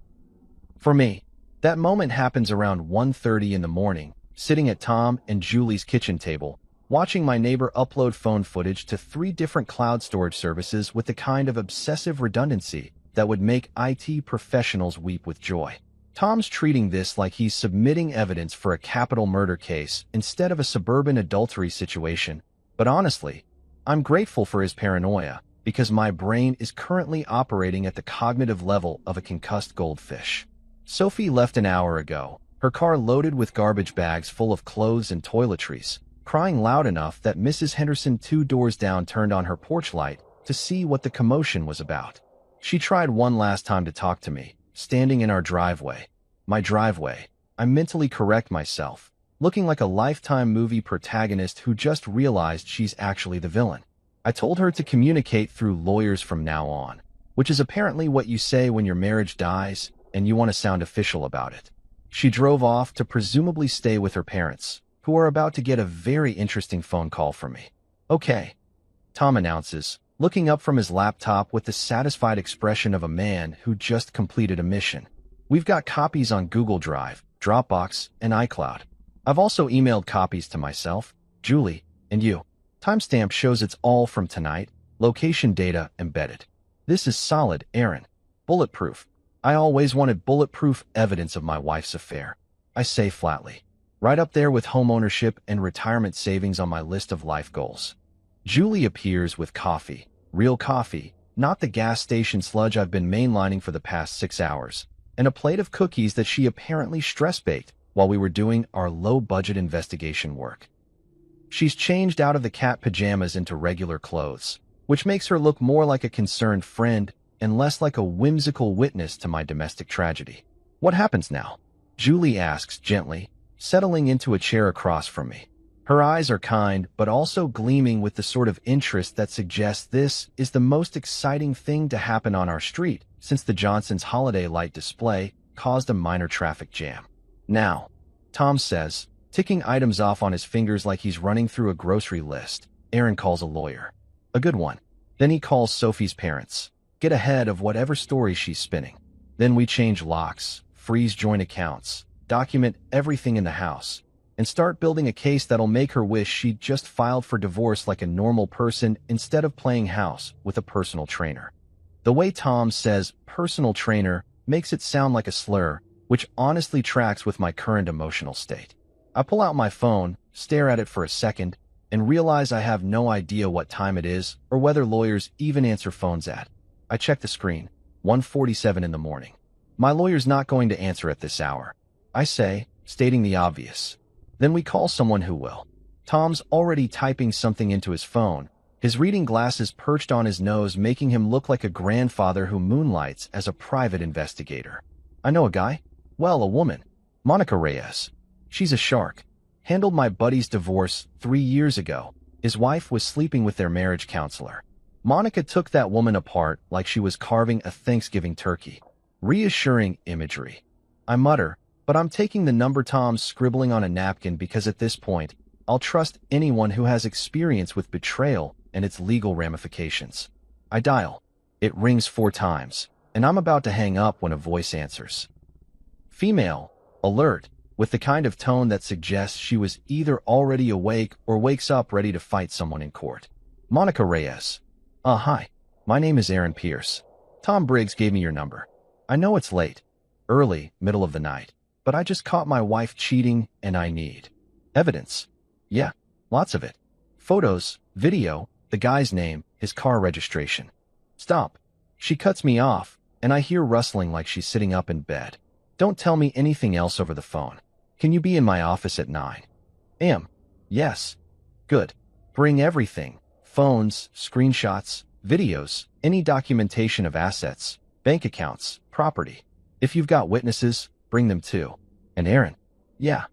For me, that moment happens around 1:30 in the morning, sitting at Tom and Julie's kitchen table, watching my neighbor upload phone footage to 3 different cloud storage services with the kind of obsessive redundancy that would make IT professionals weep with joy. Tom's treating this like he's submitting evidence for a capital murder case instead of a suburban adultery situation, but honestly, I'm grateful for his paranoia because my brain is currently operating at the cognitive level of a concussed goldfish. Sophie left an hour ago, her car loaded with garbage bags full of clothes and toiletries, crying loud enough that Mrs. Henderson 2 doors down turned on her porch light to see what the commotion was about. She tried one last time to talk to me, standing in our driveway. My driveway. I mentally correct myself, looking like a Lifetime movie protagonist who just realized she's actually the villain. I told her to communicate through lawyers from now on, which is apparently what you say when your marriage dies and you want to sound official about it. She drove off to presumably stay with her parents, who are about to get a very interesting phone call from me. Okay, Tom announces, looking up from his laptop with the satisfied expression of a man who just completed a mission. We've got copies on Google Drive, Dropbox, and iCloud. I've also emailed copies to myself, Julie, and you. Timestamp shows it's all from tonight, location data embedded. This is solid, Aaron. Bulletproof. I always wanted bulletproof evidence of my wife's affair. I say flatly. Right up there with homeownership and retirement savings on my list of life goals. Julie appears with coffee. Real coffee, not the gas station sludge I've been mainlining for the past 6 hours, and a plate of cookies that she apparently stress-baked while we were doing our low-budget investigation work. She's changed out of the cat pajamas into regular clothes, which makes her look more like a concerned friend and less like a whimsical witness to my domestic tragedy. What happens now? Julie asks gently, settling into a chair across from me. Her eyes are kind, but also gleaming with the sort of interest that suggests this is the most exciting thing to happen on our street since the Johnson's holiday light display caused a minor traffic jam. Now, Tom says, ticking items off on his fingers like he's running through a grocery list, Aaron calls a lawyer. A good one. Then he calls Sophie's parents. Get ahead of whatever story she's spinning. Then we change locks, freeze joint accounts, document everything in the house, and start building a case that'll make her wish she'd just filed for divorce like a normal person instead of playing house with a personal trainer. The way Tom says personal trainer makes it sound like a slur, which honestly tracks with my current emotional state. I pull out my phone, stare at it for a second, and realize I have no idea what time it is or whether lawyers even answer phones at. I check the screen, 1:47 in the morning. My lawyer's not going to answer at this hour, I say, stating the obvious. Then we call someone who will. Tom's already typing something into his phone, his reading glasses perched on his nose making him look like a grandfather who moonlights as a private investigator. I know a guy. Well, a woman. Monica Reyes. She's a shark. Handled my buddy's divorce 3 years ago. His wife was sleeping with their marriage counselor. Monica took that woman apart like she was carving a Thanksgiving turkey. Reassuring imagery. I mutter, but I'm taking the number Tom's scribbling on a napkin because at this point, I'll trust anyone who has experience with betrayal and its legal ramifications. I dial. It rings 4 times, and I'm about to hang up when a voice answers. Female, alert, with the kind of tone that suggests she was either already awake or wakes up ready to fight someone in court. Monica Reyes. Hi. My name is Aaron Pierce. Tom Briggs gave me your number. I know it's late. Early, middle of the night. But I just caught my wife cheating and I need evidence. Yeah, lots of it. Photos, video, the guy's name, his car registration. Stop. She cuts me off, and I hear rustling like she's sitting up in bed. Don't tell me anything else over the phone. Can you be in my office at 9? Am. Yes. Good. Bring everything. Phones, screenshots, videos, any documentation of assets, bank accounts, property. If you've got witnesses, bring them too. And Aaron. Yeah.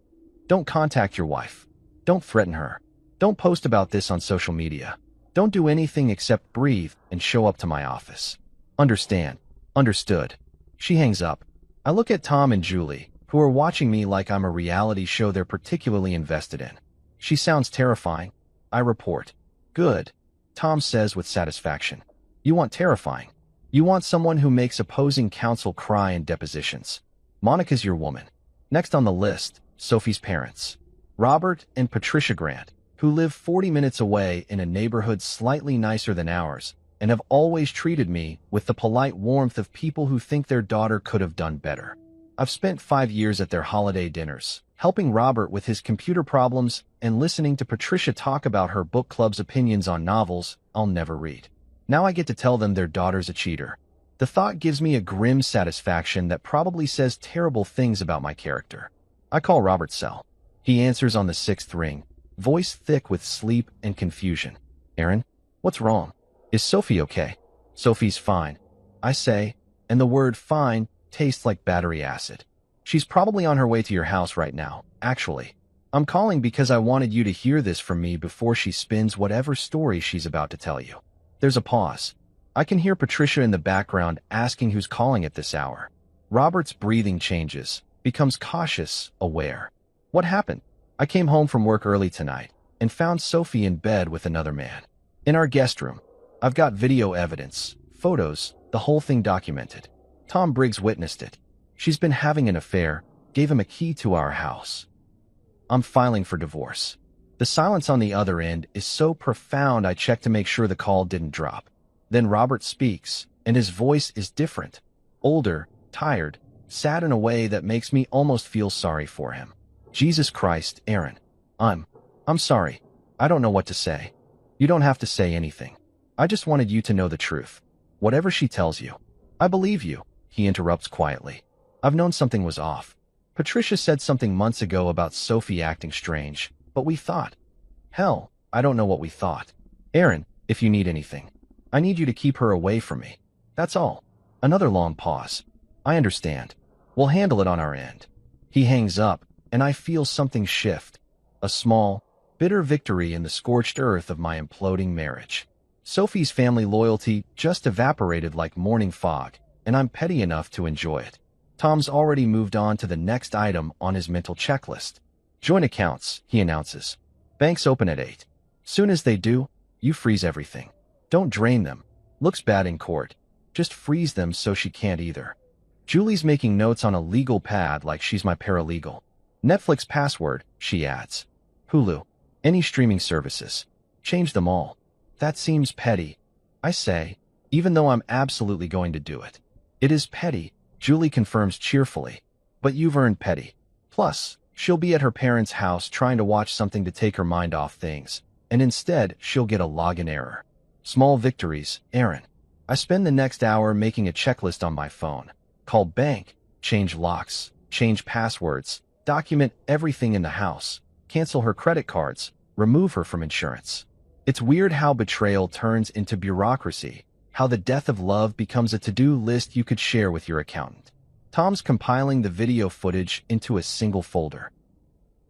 Don't contact your wife. Don't threaten her. Don't post about this on social media. Don't do anything except breathe and show up to my office. Understand. Understood. She hangs up. I look at Tom and Julie, who are watching me like I'm a reality show they're particularly invested in. She sounds terrifying. I report. Good. Tom says with satisfaction. You want terrifying. You want someone who makes opposing counsel cry in depositions. Monica's your woman. Next on the list, Sophie's parents. Robert and Patricia Grant, who live 40 minutes away in a neighborhood slightly nicer than ours, and have always treated me with the polite warmth of people who think their daughter could have done better. I've spent 5 years at their holiday dinners, helping Robert with his computer problems and listening to Patricia talk about her book club's opinions on novels I'll never read. Now I get to tell them their daughter's a cheater. The thought gives me a grim satisfaction that probably says terrible things about my character. I call Robert's cell. He answers on the 6th ring, voice thick with sleep and confusion. Aaron, what's wrong? Is Sophie okay? Sophie's fine, I say, and the word fine tastes like battery acid. She's probably on her way to your house right now, actually. I'm calling because I wanted you to hear this from me before she spins whatever story she's about to tell you. There's a pause. I can hear Patricia in the background asking who's calling at this hour. Robert's breathing changes, becomes cautious, aware. What happened? I came home from work early tonight and found Sophie in bed with another man. In our guest room. I've got video evidence, photos, the whole thing documented. Tom Briggs witnessed it. She's been having an affair, gave him a key to our house. I'm filing for divorce. The silence on the other end is so profound I check to make sure the call didn't drop. Then Robert speaks, and his voice is different. Older, tired, sad in a way that makes me almost feel sorry for him. Jesus Christ, Aaron. I'm sorry. I don't know what to say. You don't have to say anything. I just wanted you to know the truth. Whatever she tells you. I believe you, he interrupts quietly. I've known something was off. Patricia said something months ago about Sophie acting strange, but we thought. Hell, I don't know what we thought. Aaron, if you need anything, I need you to keep her away from me. That's all. Another long pause. I understand. We'll handle it on our end. He hangs up, and I feel something shift. A small, bitter victory in the scorched earth of my imploding marriage. Sophie's family loyalty just evaporated like morning fog, and I'm petty enough to enjoy it. Tom's already moved on to the next item on his mental checklist. Joint accounts, he announces. Banks open at 8. Soon as they do, you freeze everything. Don't drain them. Looks bad in court. Just freeze them so she can't either. Julie's making notes on a legal pad like she's my paralegal. Netflix password, she adds. Hulu. Any streaming services. Change them all. That seems petty, I say, even though I'm absolutely going to do it. It is petty, Julie confirms cheerfully. But you've earned petty. Plus, she'll be at her parents' house trying to watch something to take her mind off things, and instead she'll get a login error. Small victories, Aaron. I spend the next hour making a checklist on my phone. Call bank, change locks, change passwords, document everything in the house, cancel her credit cards, remove her from insurance. It's weird how betrayal turns into bureaucracy, how the death of love becomes a to-do list you could share with your accountant. Tom's compiling the video footage into a single folder.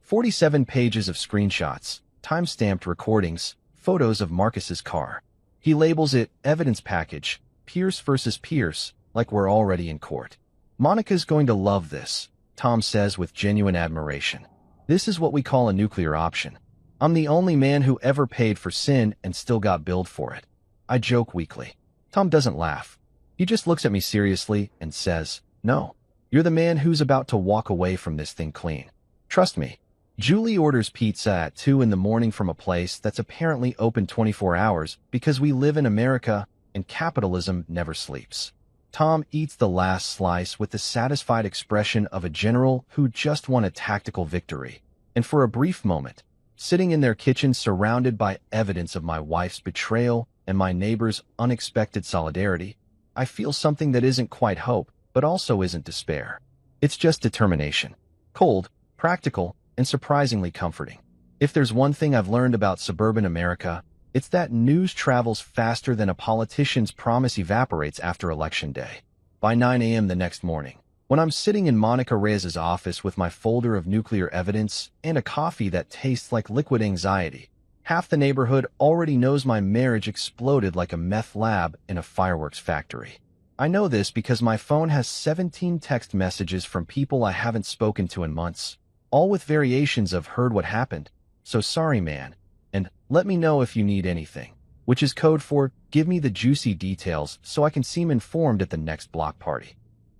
47 pages of screenshots, time-stamped recordings, photos of Marcus's car. He labels it evidence package, Pierce versus Pierce, like we're already in court. Monica's going to love this, Tom says with genuine admiration. This is what we call a nuclear option. I'm the only man who ever paid for sin and still got billed for it. I joke weakly. Tom doesn't laugh. He just looks at me seriously and says, no, you're the man who's about to walk away from this thing clean. Trust me. Julie orders pizza at 2 in the morning from a place that's apparently open 24 hours because we live in America and capitalism never sleeps. Tom eats the last slice with the satisfied expression of a general who just won a tactical victory. And for a brief moment, sitting in their kitchen surrounded by evidence of my wife's betrayal and my neighbor's unexpected solidarity, I feel something that isn't quite hope, but also isn't despair. It's just determination. Cold, practical, and surprisingly comforting. If there's one thing I've learned about suburban America, it's that news travels faster than a politician's promise evaporates after Election Day. By 9 a.m. the next morning, when I'm sitting in Monica Reyes's office with my folder of nuclear evidence and a coffee that tastes like liquid anxiety, half the neighborhood already knows my marriage exploded like a meth lab in a fireworks factory. I know this because my phone has 17 text messages from people I haven't spoken to in months, all with variations of heard what happened, so sorry man, and let me know if you need anything, which is code for give me the juicy details so I can seem informed at the next block party.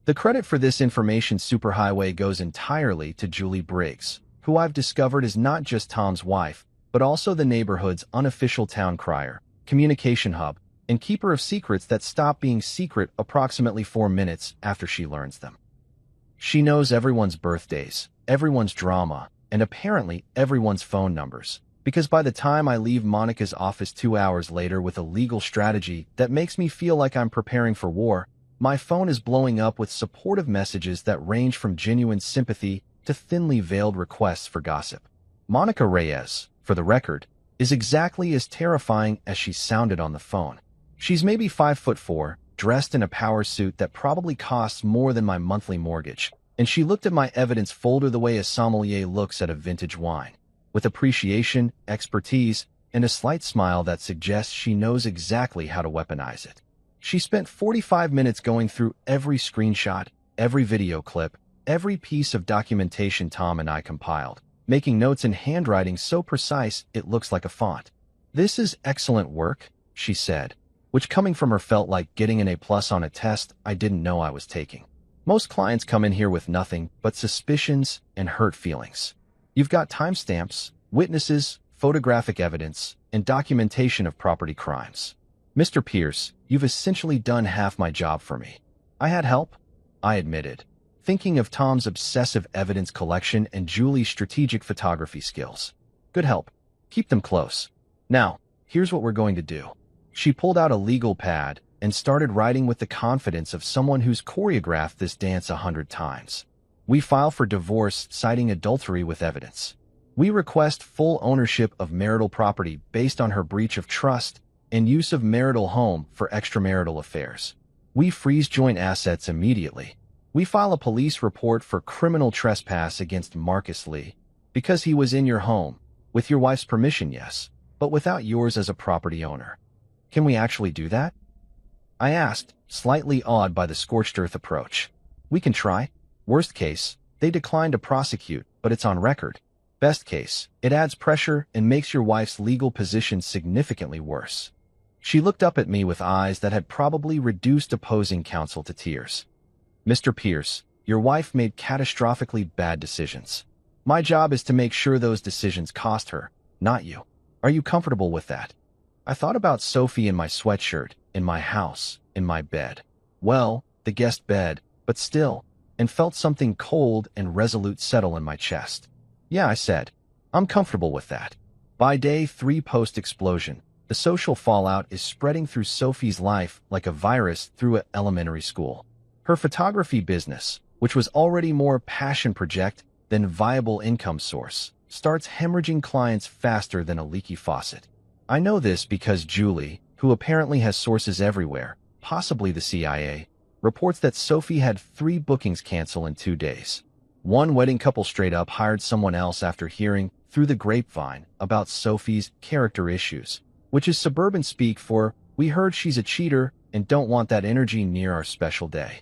The credit for this information superhighway goes entirely to Julie Briggs, who I've discovered is not just Tom's wife, but also the neighborhood's unofficial town crier, communication hub, and keeper of secrets that stop being secret approximately 4 minutes after she learns them. She knows everyone's birthdays, everyone's drama, and apparently everyone's phone numbers, because by the time I leave Monica's office 2 hours later with a legal strategy that makes me feel like I'm preparing for war, my phone is blowing up with supportive messages that range from genuine sympathy to thinly veiled requests for gossip. Monica Reyes, for the record, is exactly as terrifying as she sounded on the phone. She's maybe 5'4", dressed in a power suit that probably costs more than my monthly mortgage, and she looked at my evidence folder the way a sommelier looks at a vintage wine, with appreciation, expertise, and a slight smile that suggests she knows exactly how to weaponize it. She spent 45 minutes going through every screenshot, every video clip, every piece of documentation Tom and I compiled, making notes in handwriting so precise it looks like a font. "This is excellent work," she said, which coming from her felt like getting an A+ on a test I didn't know I was taking. Most clients come in here with nothing but suspicions and hurt feelings. You've got timestamps, witnesses, photographic evidence, and documentation of property crimes. "Mr. Pierce, you've essentially done half my job for me." I had help, I admitted, thinking of Tom's obsessive evidence collection and Julie's strategic photography skills. "Good help. Keep them close. Now, here's what we're going to do." She pulled out a legal pad and started writing with the confidence of someone who's choreographed this dance 100 times. "We file for divorce, citing adultery with evidence. We request full ownership of marital property based on her breach of trust and use of marital home for extramarital affairs. We freeze joint assets immediately. We file a police report for criminal trespass against Marcus Lee because he was in your home, with your wife's permission, yes, but without yours as a property owner. Can we actually do that?" I asked, slightly awed by the scorched earth approach. "We can try. Worst case, they decline to prosecute, but it's on record. Best case, it adds pressure and makes your wife's legal position significantly worse." She looked up at me with eyes that had probably reduced opposing counsel to tears. "Mr. Pierce, your wife made catastrophically bad decisions. My job is to make sure those decisions cost her, not you. Are you comfortable with that?" I thought about Sophie in my sweatshirt, in my house, in my bed. Well, the guest bed, but still, and felt something cold and resolute settle in my chest. "Yeah," I said, "I'm comfortable with that." By day 3 post-explosion, the social fallout is spreading through Sophie's life like a virus through an elementary school. Her photography business, which was already more passion project than viable income source, starts hemorrhaging clients faster than a leaky faucet. I know this because Julie, who apparently has sources everywhere, possibly the CIA, reports that Sophie had 3 bookings cancel in 2 days. One wedding couple straight up hired someone else after hearing, through the grapevine, about Sophie's character issues, which is suburban speak for, "We heard she's a cheater and don't want that energy near our special day."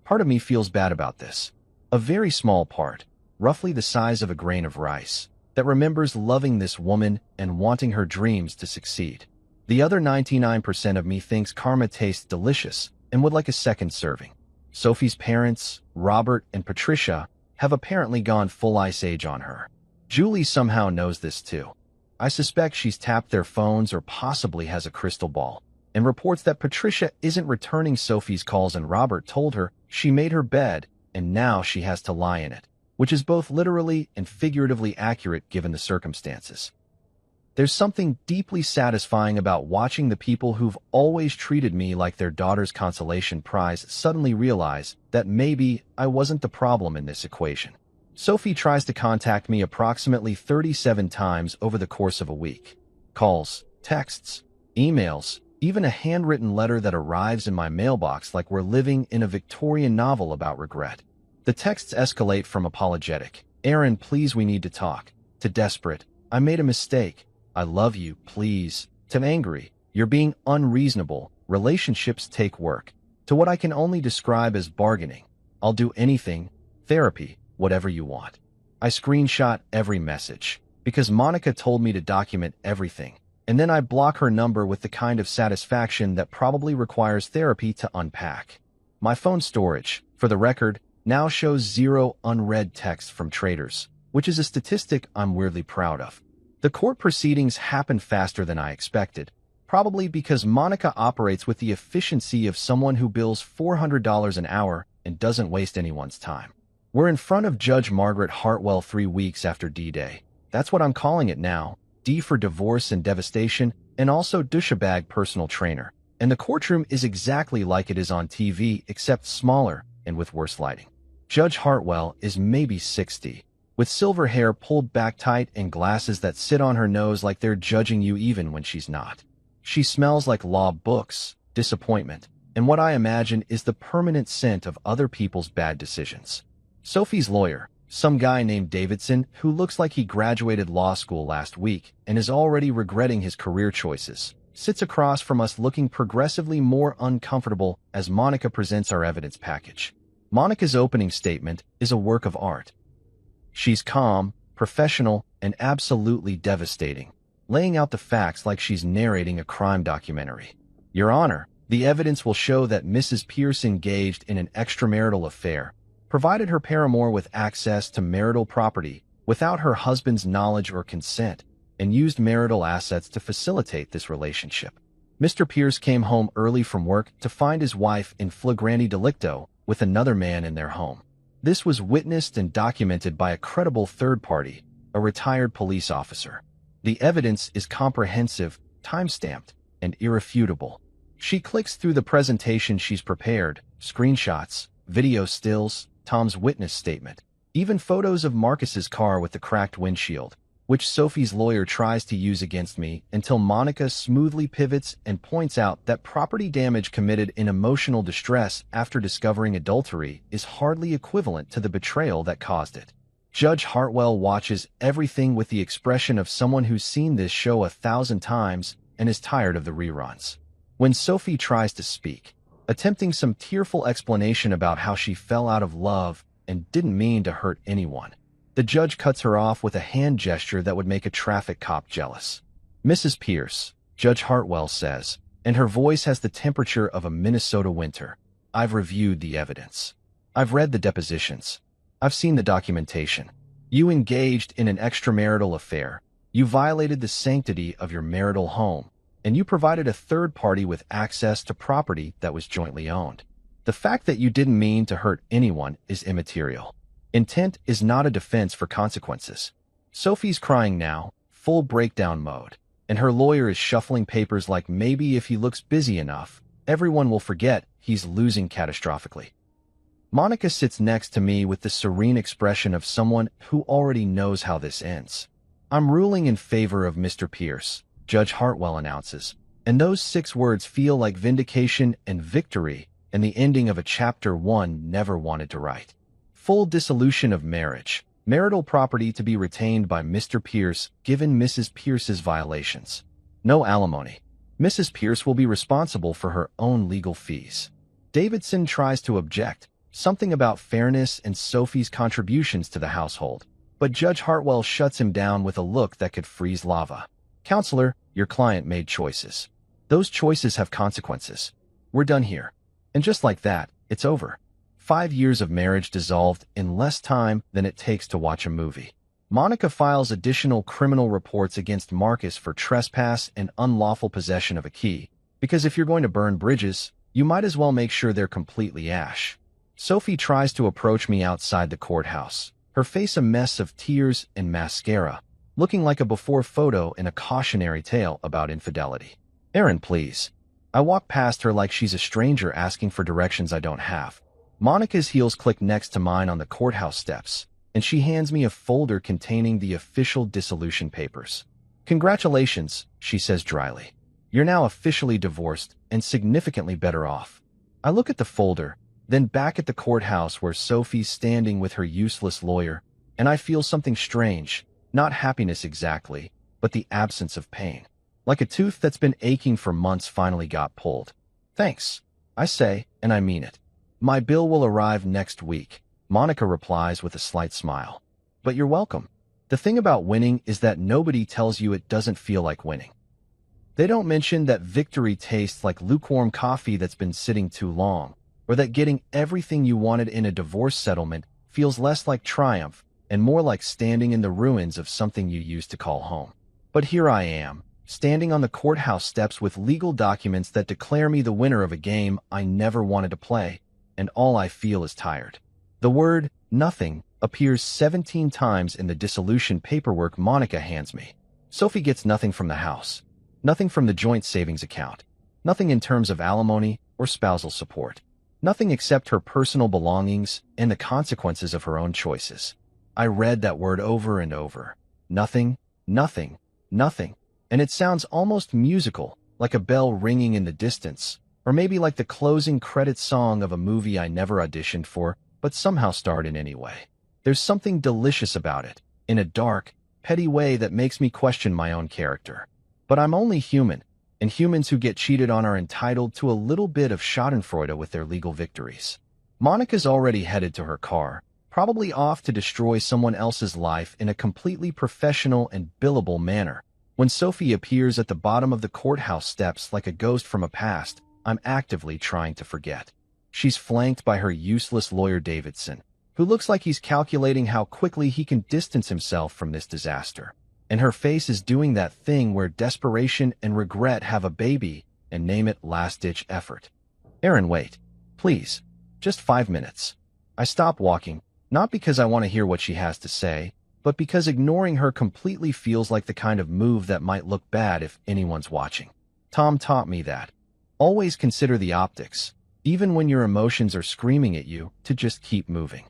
Part of me feels bad about this. A very small part, roughly the size of a grain of rice, that remembers loving this woman and wanting her dreams to succeed. The other 99% of me thinks karma tastes delicious and would like a second serving. Sophie's parents, Robert and Patricia, have apparently gone full Ice Age on her. Julie somehow knows this too. I suspect she's tapped their phones or possibly has a crystal ball, and reports that Patricia isn't returning Sophie's calls and Robert told her she made her bed and now she has to lie in it, which is both literally and figuratively accurate given the circumstances. There's something deeply satisfying about watching the people who've always treated me like their daughter's consolation prize suddenly realize that maybe I wasn't the problem in this equation. Sophie tries to contact me approximately 37 times over the course of a week. Calls, texts, emails, even a handwritten letter that arrives in my mailbox like we're living in a Victorian novel about regret. The texts escalate from apologetic, "Aaron, please, we need to talk," to desperate, "I made a mistake, I love you, please," to angry, "You're being unreasonable, relationships take work," to what I can only describe as bargaining, "I'll do anything, therapy, whatever you want." I screenshot every message, because Monica told me to document everything, and then I block her number with the kind of satisfaction that probably requires therapy to unpack. My phone storage, for the record, now shows 0 unread texts from traders, which is a statistic I'm weirdly proud of. The court proceedings happened faster than I expected, probably because Monica operates with the efficiency of someone who bills $400 an hour and doesn't waste anyone's time. We're in front of Judge Margaret Hartwell 3 weeks after D-Day. That's what I'm calling it now, D for divorce and devastation, and also douchebag personal trainer. And the courtroom is exactly like it is on TV, except smaller and with worse lighting. Judge Hartwell is maybe 60, with silver hair pulled back tight and glasses that sit on her nose like they're judging you even when she's not. She smells like law books, disappointment, and what I imagine is the permanent scent of other people's bad decisions. Sophie's lawyer, some guy named Davidson who looks like he graduated law school last week and is already regretting his career choices, sits across from us looking progressively more uncomfortable as Monica presents our evidence package. Monica's opening statement is a work of art. She's calm, professional, and absolutely devastating, laying out the facts like she's narrating a crime documentary. Your Honor, the evidence will show that Mrs. Pierce engaged in an extramarital affair, provided her paramour with access to marital property without her husband's knowledge or consent, and used marital assets to facilitate this relationship. Mr. Pierce came home early from work to find his wife in flagrante delicto with another man in their home. This was witnessed and documented by a credible third party, a retired police officer. The evidence is comprehensive, time-stamped, and irrefutable. She clicks through the presentation she's prepared, screenshots, video stills, Tom's witness statement, even photos of Marcus's car with the cracked windshield, which Sophie's lawyer tries to use against me until Monica smoothly pivots and points out that property damage committed in emotional distress after discovering adultery is hardly equivalent to the betrayal that caused it. Judge Hartwell watches everything with the expression of someone who's seen this show 1,000 times and is tired of the reruns. When Sophie tries to speak, attempting some tearful explanation about how she fell out of love and didn't mean to hurt anyone, the judge cuts her off with a hand gesture that would make a traffic cop jealous. Mrs. Pierce, Judge Hartwell says, and her voice has the temperature of a Minnesota winter, I've reviewed the evidence. I've read the depositions. I've seen the documentation. You engaged in an extramarital affair. You violated the sanctity of your marital home, and you provided a third party with access to property that was jointly owned. The fact that you didn't mean to hurt anyone is immaterial. Intent is not a defense for consequences. Sophie's crying now, full breakdown mode, and her lawyer is shuffling papers like maybe if he looks busy enough, everyone will forget he's losing catastrophically. Monica sits next to me with the serene expression of someone who already knows how this ends. I'm ruling in favor of Mr. Pierce, Judge Hartwell announces, and those 6 words feel like vindication and victory and the ending of a chapter one never wanted to write. Full dissolution of marriage, marital property to be retained by Mr. Pierce given Mrs. Pierce's violations. No alimony. Mrs. Pierce will be responsible for her own legal fees. Davidson tries to object, something about fairness and Sophie's contributions to the household, but Judge Hartwell shuts him down with a look that could freeze lava. Counselor, your client made choices. Those choices have consequences. We're done here. And just like that, it's over. 5 years of marriage dissolved in less time than it takes to watch a movie. Monica files additional criminal reports against Marcus for trespass and unlawful possession of a key, because if you're going to burn bridges, you might as well make sure they're completely ash. Sophie tries to approach me outside the courthouse, her face a mess of tears and mascara, looking like a before photo in a cautionary tale about infidelity. Aaron, please. I walk past her like she's a stranger asking for directions I don't have. Monica's heels click next to mine on the courthouse steps, and she hands me a folder containing the official dissolution papers. Congratulations, she says dryly. You're now officially divorced and significantly better off. I look at the folder, then back at the courthouse where Sophie's standing with her useless lawyer, and I feel something strange. Not happiness exactly, but the absence of pain. Like a tooth that's been aching for months finally got pulled. Thanks, I say, and I mean it. My bill will arrive next week, Monica replies with a slight smile. But you're welcome. The thing about winning is that nobody tells you it doesn't feel like winning. They don't mention that victory tastes like lukewarm coffee that's been sitting too long, or that getting everything you wanted in a divorce settlement feels less like triumph and more like standing in the ruins of something you used to call home. But here I am, standing on the courthouse steps with legal documents that declare me the winner of a game I never wanted to play, and all I feel is tired. The word nothing appears 17 times in the dissolution paperwork Monica hands me. Sophie gets nothing from the house, nothing from the joint savings account, nothing in terms of alimony or spousal support, nothing except her personal belongings and the consequences of her own choices. I read that word over and over. Nothing, nothing, nothing. And it sounds almost musical, like a bell ringing in the distance, or maybe like the closing credits song of a movie I never auditioned for, but somehow starred in anyway. There's something delicious about it, in a dark, petty way that makes me question my own character. But I'm only human, and humans who get cheated on are entitled to a little bit of schadenfreude with their legal victories. Monica's already headed to her car, probably off to destroy someone else's life in a completely professional and billable manner. When Sophie appears at the bottom of the courthouse steps like a ghost from a past I'm actively trying to forget. She's flanked by her useless lawyer Davidson, who looks like he's calculating how quickly he can distance himself from this disaster. And her face is doing that thing where desperation and regret have a baby and name it last-ditch effort. Erin, wait. Please. Just 5 minutes. I stop walking, not because I want to hear what she has to say, but because ignoring her completely feels like the kind of move that might look bad if anyone's watching. Tom taught me that. Always consider the optics, even when your emotions are screaming at you to just keep moving.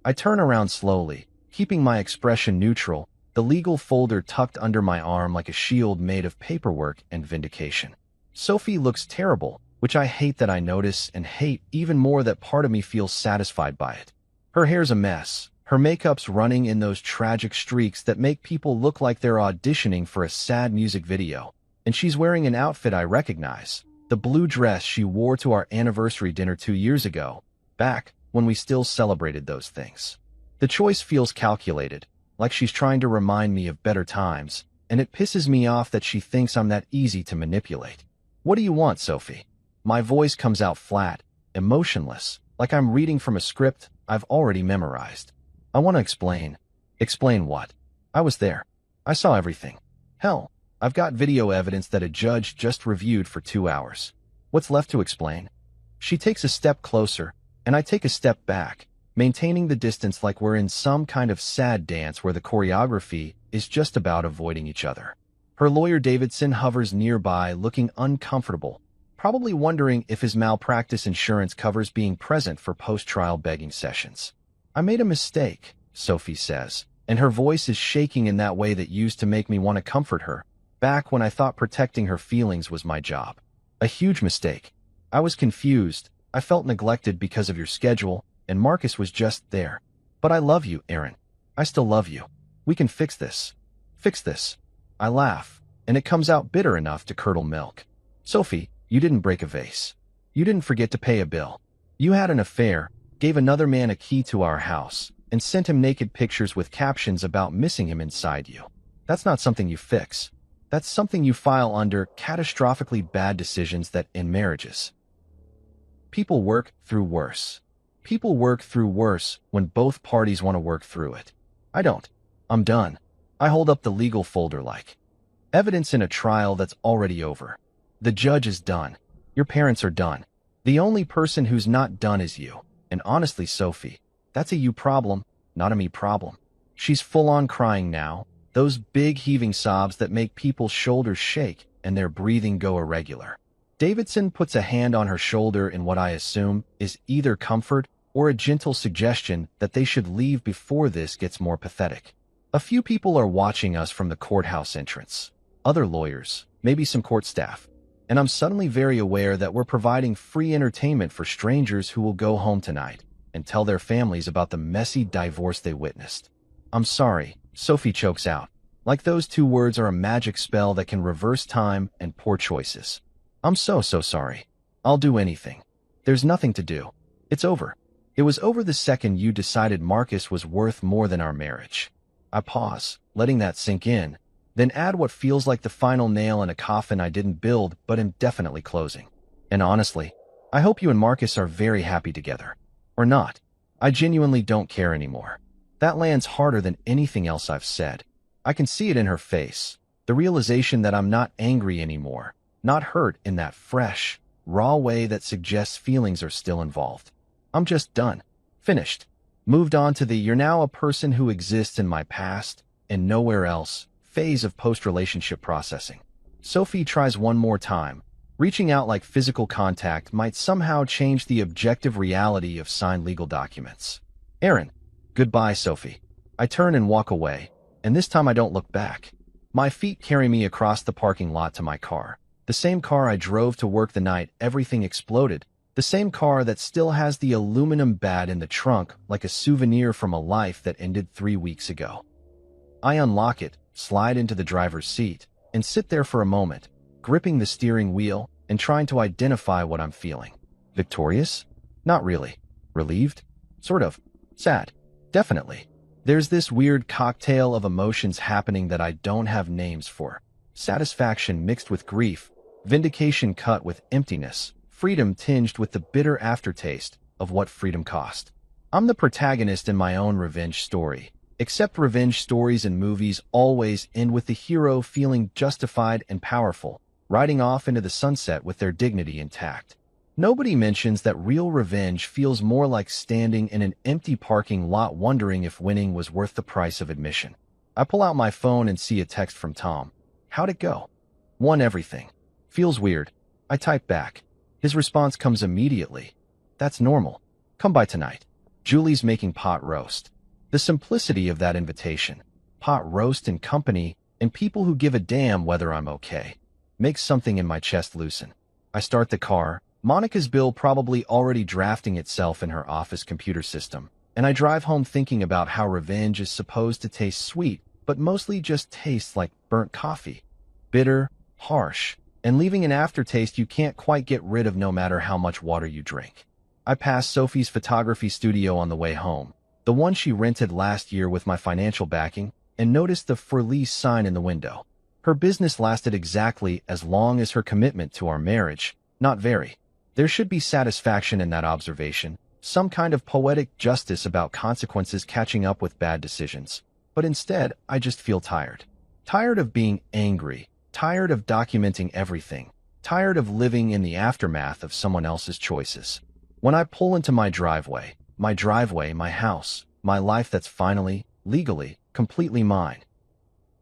I turn around slowly, keeping my expression neutral, the legal folder tucked under my arm like a shield made of paperwork and vindication. Sophie looks terrible, which I hate that I notice and hate even more that part of me feels satisfied by it. Her hair's a mess. Her makeup's running in those tragic streaks that make people look like they're auditioning for a sad music video. And she's wearing an outfit I recognize, the blue dress she wore to our anniversary dinner 2 years ago, back when we still celebrated those things. The choice feels calculated, like she's trying to remind me of better times, and it pisses me off that she thinks I'm that easy to manipulate. What do you want, Sophie? My voice comes out flat, emotionless, like I'm reading from a script I've already memorized. I want to explain. Explain what? I was there. I saw everything. Hell, I've got video evidence that a judge just reviewed for 2 hours. What's left to explain? She takes a step closer, and I take a step back, maintaining the distance like we're in some kind of sad dance where the choreography is just about avoiding each other. Her lawyer Davidson hovers nearby, looking uncomfortable, probably wondering if his malpractice insurance covers being present for post-trial begging sessions. I made a mistake, Sophie says, and her voice is shaking in that way that used to make me want to comfort her, back when I thought protecting her feelings was my job. A huge mistake. I was confused. I felt neglected because of your schedule, and Marcus was just there. But I love you, Erin. I still love you. We can fix this. Fix this. I laugh, and it comes out bitter enough to curdle milk. Sophie, you didn't break a vase. You didn't forget to pay a bill. You had an affair, gave another man a key to our house, and sent him naked pictures with captions about missing him inside you. That's not something you fix. That's something you file under catastrophically bad decisions that end marriages. People work through worse. People work through worse when both parties want to work through it. I don't. I'm done. I hold up the legal folder like evidence in a trial that's already over. The judge is done. Your parents are done. The only person who's not done is you. And honestly, Sophie, that's a you problem, not a me problem. She's full-on crying now, those big heaving sobs that make people's shoulders shake and their breathing go irregular. Davidson puts a hand on her shoulder in what I assume is either comfort or a gentle suggestion that they should leave before this gets more pathetic. A few people are watching us from the courthouse entrance. Other lawyers, maybe some court staff. And I'm suddenly very aware that we're providing free entertainment for strangers who will go home tonight and tell their families about the messy divorce they witnessed. I'm sorry, Sophie chokes out, like those 2 words are a magic spell that can reverse time and poor choices. I'm so sorry. I'll do anything. There's nothing to do. It's over. It was over the second you decided Marcus was worth more than our marriage. I pause, letting that sink in, then add what feels like the final nail in a coffin I didn't build but am definitely closing. And honestly, I hope you and Marcus are very happy together. Or not. I genuinely don't care anymore. That lands harder than anything else I've said. I can see it in her face. The realization that I'm not angry anymore, not hurt in that fresh, raw way that suggests feelings are still involved. I'm just done. Finished. Moved on to the "you're now a person who exists in my past and nowhere else" phase of post-relationship processing. Sophie tries one more time. Reaching out like physical contact might somehow change the objective reality of signed legal documents. Aaron. Goodbye, Sophie. I turn and walk away, and this time I don't look back. My feet carry me across the parking lot to my car. The same car I drove to work the night everything exploded. The same car that still has the aluminum bat in the trunk like a souvenir from a life that ended 3 weeks ago. I unlock it, slide into the driver's seat, and sit there for a moment, gripping the steering wheel and trying to identify what I'm feeling. Victorious? Not really. Relieved? Sort of. Sad? Definitely. There's this weird cocktail of emotions happening that I don't have names for. Satisfaction mixed with grief, vindication cut with emptiness, freedom tinged with the bitter aftertaste of what freedom cost. I'm the protagonist in my own revenge story, except revenge stories in movies always end with the hero feeling justified and powerful, riding off into the sunset with their dignity intact. Nobody mentions that real revenge feels more like standing in an empty parking lot wondering if winning was worth the price of admission. I pull out my phone and see a text from Tom. How'd it go? Won everything. Feels weird. I type back. His response comes immediately. That's normal. Come by tonight. Julie's making pot roast. The simplicity of that invitation. Pot roast and company and people who give a damn whether I'm okay makes something in my chest loosen. I start the car. Monica's bill probably already drafting itself in her office computer system, and I drive home thinking about how revenge is supposed to taste sweet, but mostly just tastes like burnt coffee. Bitter, harsh, and leaving an aftertaste you can't quite get rid of no matter how much water you drink. I pass Sophie's photography studio on the way home, the one she rented last year with my financial backing, and noticed the "for lease" sign in the window. Her business lasted exactly as long as her commitment to our marriage, not very. There should be satisfaction in that observation, some kind of poetic justice about consequences catching up with bad decisions. But instead, I just feel tired. Tired of being angry, tired of documenting everything, tired of living in the aftermath of someone else's choices. When I pull into my driveway, my house, my life that's finally, legally, completely mine.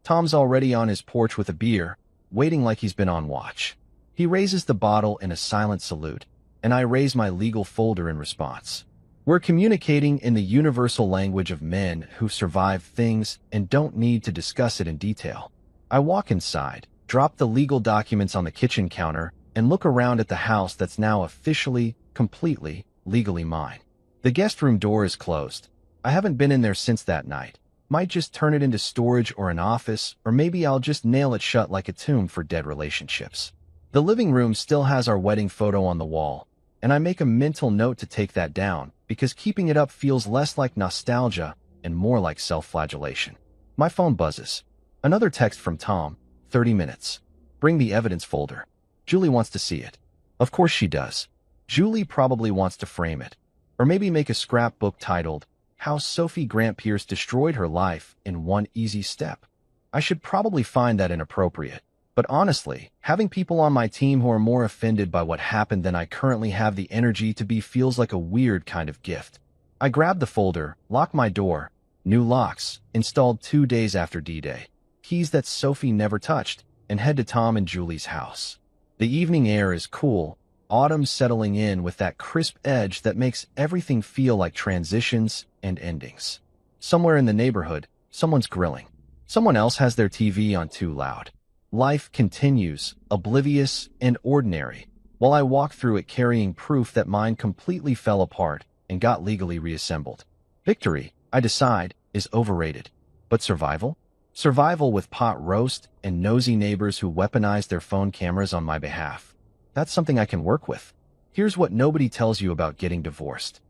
Tom's already on his porch with a beer, waiting like he's been on watch. He raises the bottle in a silent salute, and I raise my legal folder in response. We're communicating in the universal language of men who survive things and don't need to discuss it in detail. I walk inside, drop the legal documents on the kitchen counter, and look around at the house that's now officially, completely, legally mine. The guest room door is closed. I haven't been in there since that night. Might just turn it into storage or an office, or maybe I'll just nail it shut like a tomb for dead relationships. The living room still has our wedding photo on the wall, and I make a mental note to take that down because keeping it up feels less like nostalgia and more like self-flagellation. My phone buzzes. Another text from Tom, 30 minutes. Bring the evidence folder. Julie wants to see it. Of course she does. Julie probably wants to frame it, or maybe make a scrapbook titled, "How Sophie Grant Pierce Destroyed Her Life in One Easy Step." I should probably find that inappropriate. But honestly, having people on my team who are more offended by what happened than I currently have the energy to be feels like a weird kind of gift. I grab the folder, lock my door, new locks, installed 2 days after D-Day, keys that Sophie never touched, and head to Tom and Julie's house. The evening air is cool, autumn settling in with that crisp edge that makes everything feel like transitions and endings. Somewhere in the neighborhood, someone's grilling. Someone else has their TV on too loud. Life continues, oblivious and ordinary, while I walk through it carrying proof that mine completely fell apart and got legally reassembled. Victory, I decide, is overrated. But survival? Survival with pot roast and nosy neighbors who weaponize their phone cameras on my behalf. That's something I can work with. Here's what nobody tells you about getting divorced.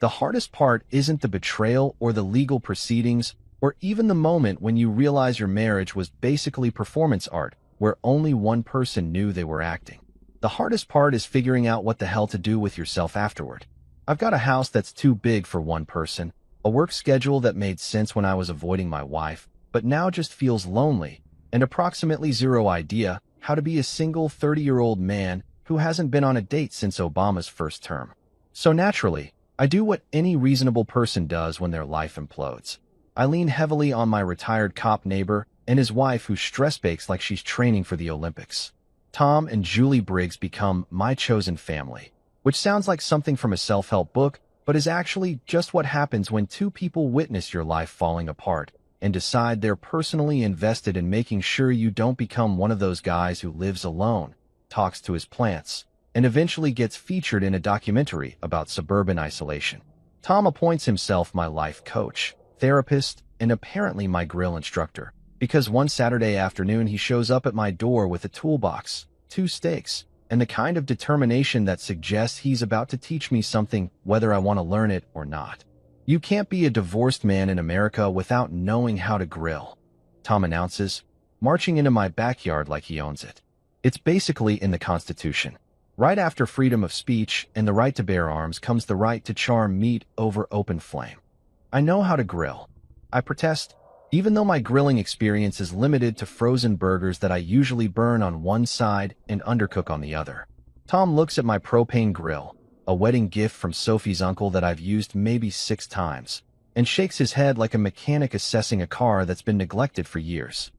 The hardest part isn't the betrayal or the legal proceedings, or even the moment when you realize your marriage was basically performance art, where only one person knew they were acting. The hardest part is figuring out what the hell to do with yourself afterward. I've got a house that's too big for one person, a work schedule that made sense when I was avoiding my wife, but now just feels lonely, and approximately zero idea how to be a single 30-year-old man who hasn't been on a date since Obama's first term. So naturally, I do what any reasonable person does when their life implodes. I lean heavily on my retired cop neighbor and his wife who stress bakes like she's training for the Olympics. Tom and Julie Briggs become my chosen family, which sounds like something from a self-help book, but is actually just what happens when two people witness your life falling apart and decide they're personally invested in making sure you don't become one of those guys who lives alone, talks to his plants, and eventually gets featured in a documentary about suburban isolation. Tom appoints himself my life coach, therapist, and apparently my grill instructor, because one Saturday afternoon he shows up at my door with a toolbox, 2 steaks, and the kind of determination that suggests he's about to teach me something whether I want to learn it or not. You can't be a divorced man in America without knowing how to grill, Tom announces, marching into my backyard like he owns it. It's basically in the Constitution. Right after freedom of speech and the right to bear arms comes the right to char meat over open flame. I know how to grill. I protest, even though my grilling experience is limited to frozen burgers that I usually burn on one side and undercook on the other. Tom looks at my propane grill, a wedding gift from Sophie's uncle that I've used maybe 6 times, and shakes his head like a mechanic assessing a car that's been neglected for years.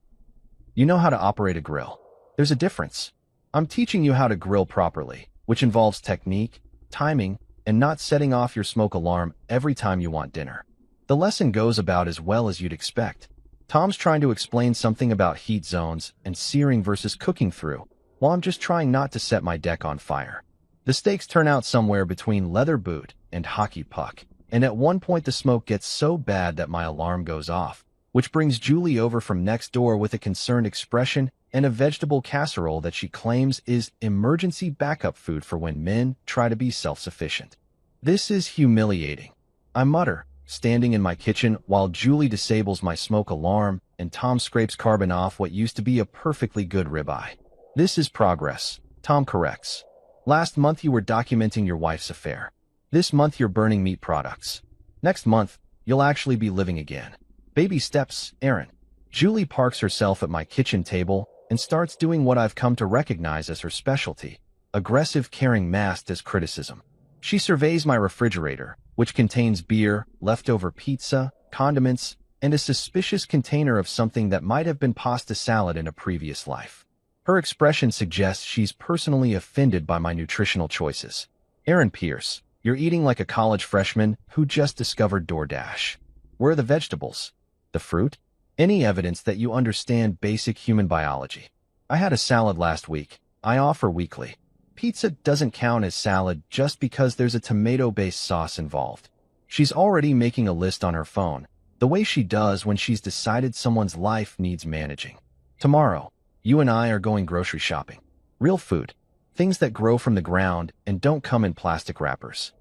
You know how to operate a grill. There's a difference. I'm teaching you how to grill properly, which involves technique, timing, and not setting off your smoke alarm every time you want dinner. The lesson goes about as well as you'd expect. Tom's trying to explain something about heat zones and searing versus cooking through, while I'm just trying not to set my deck on fire. The steaks turn out somewhere between leather boot and hockey puck, and at one point the smoke gets so bad that my alarm goes off, which brings Julie over from next door with a concerned expression and a vegetable casserole that she claims is emergency backup food for when men try to be self-sufficient. This is humiliating, I mutter, standing in my kitchen while Julie disables my smoke alarm and Tom scrapes carbon off what used to be a perfectly good ribeye. This is progress, Tom corrects. Last month you were documenting your wife's affair. This month you're burning meat products. Next month, you'll actually be living again. Baby steps, Aaron. Julie parks herself at my kitchen table and starts doing what I've come to recognize as her specialty, aggressive caring masked as criticism. She surveys my refrigerator, which contains beer, leftover pizza, condiments, and a suspicious container of something that might have been pasta salad in a previous life. Her expression suggests she's personally offended by my nutritional choices. Aaron Pierce, you're eating like a college freshman who just discovered DoorDash. Where are the vegetables? The fruit? Any evidence that you understand basic human biology? I had a salad last week. I offer weekly. Pizza doesn't count as salad just because there's a tomato-based sauce involved. She's already making a list on her phone, the way she does when she's decided someone's life needs managing. Tomorrow, you and I are going grocery shopping. Real food. Things that grow from the ground and don't come in plastic wrappers.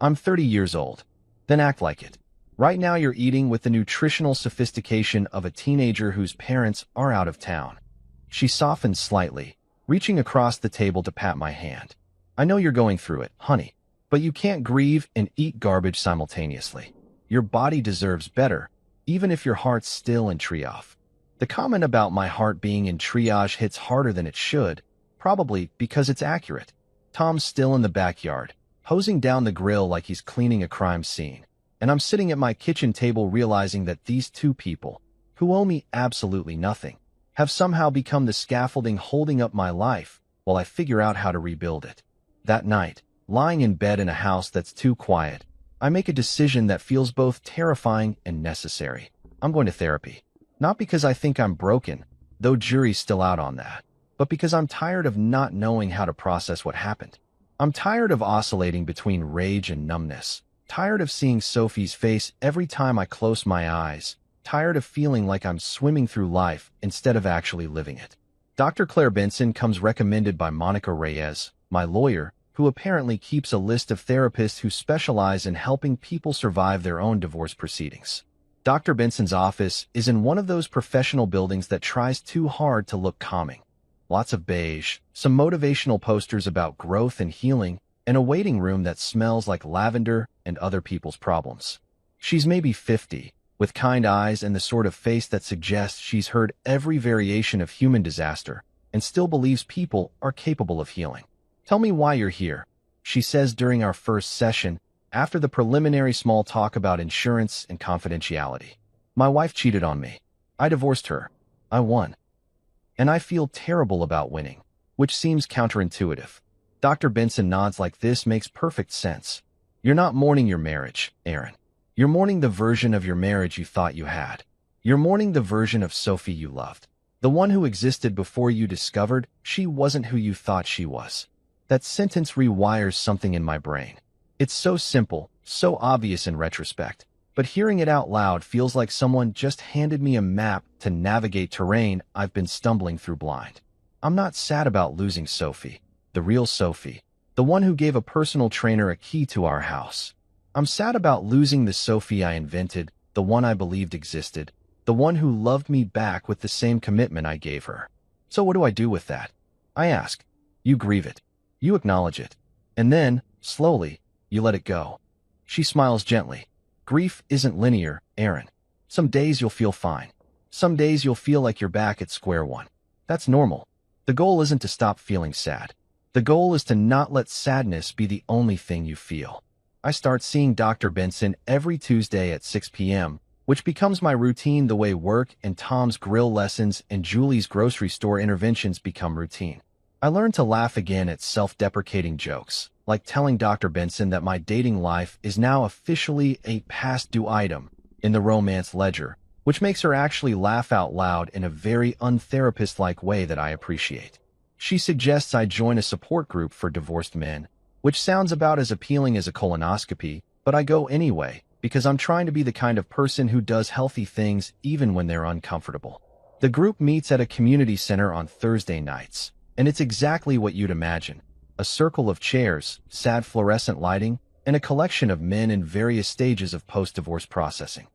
I'm 30 years old. Then act like it. Right now you're eating with the nutritional sophistication of a teenager whose parents are out of town. She softens slightly, reaching across the table to pat my hand. I know you're going through it, honey, but you can't grieve and eat garbage simultaneously. Your body deserves better, even if your heart's still in triage. The comment about my heart being in triage hits harder than it should, probably because it's accurate. Tom's still in the backyard, hosing down the grill like he's cleaning a crime scene. And I'm sitting at my kitchen table realizing that these two people, who owe me absolutely nothing, have somehow become the scaffolding holding up my life while I figure out how to rebuild it. That night, lying in bed in a house that's too quiet, I make a decision that feels both terrifying and necessary. I'm going to therapy. Not because I think I'm broken, though jury's still out on that, but because I'm tired of not knowing how to process what happened. I'm tired of oscillating between rage and numbness. Tired of seeing Sophie's face every time I close my eyes. Tired of feeling like I'm swimming through life instead of actually living it. Dr. Claire Benson comes recommended by Monica Reyes, my lawyer, who apparently keeps a list of therapists who specialize in helping people survive their own divorce proceedings. Dr. Benson's office is in one of those professional buildings that tries too hard to look calming. Lots of beige, some motivational posters about growth and healing, and a waiting room that smells like lavender and other people's problems. She's maybe 50, with kind eyes and the sort of face that suggests she's heard every variation of human disaster and still believes people are capable of healing. "Tell me why you're here," she says during our first session, after the preliminary small talk about insurance and confidentiality. "My wife cheated on me. I divorced her. I won. And I feel terrible about winning," which seems counterintuitive. Dr. Benson nods like this makes perfect sense. "You're not mourning your marriage, Aaron. You're mourning the version of your marriage you thought you had. You're mourning the version of Sophie you loved. The one who existed before you discovered she wasn't who you thought she was." That sentence rewires something in my brain. It's so simple, so obvious in retrospect, but hearing it out loud feels like someone just handed me a map to navigate terrain I've been stumbling through blind. I'm not sad about losing Sophie, the real Sophie, the one who gave a personal trainer a key to our house. I'm sad about losing the Sophie I invented, the one I believed existed, the one who loved me back with the same commitment I gave her. So what do I do with that? I ask. You grieve it. You acknowledge it. And then, slowly, you let it go. She smiles gently. Grief isn't linear, Aaron. Some days you'll feel fine. Some days you'll feel like you're back at square one. That's normal. The goal isn't to stop feeling sad. The goal is to not let sadness be the only thing you feel. I start seeing Dr. Benson every Tuesday at 6 p.m., which becomes my routine the way work and Tom's grill lessons and Julie's grocery store interventions become routine. I learn to laugh again at self-deprecating jokes, like telling Dr. Benson that my dating life is now officially a past-due item in the romance ledger, which makes her actually laugh out loud in a very untherapist-like way that I appreciate. She suggests I join a support group for divorced men, which sounds about as appealing as a colonoscopy, but I go anyway, because I'm trying to be the kind of person who does healthy things even when they're uncomfortable. The group meets at a community center on Thursday nights, and it's exactly what you'd imagine. A circle of chairs, sad fluorescent lighting, and a collection of men in various stages of post-divorce processing.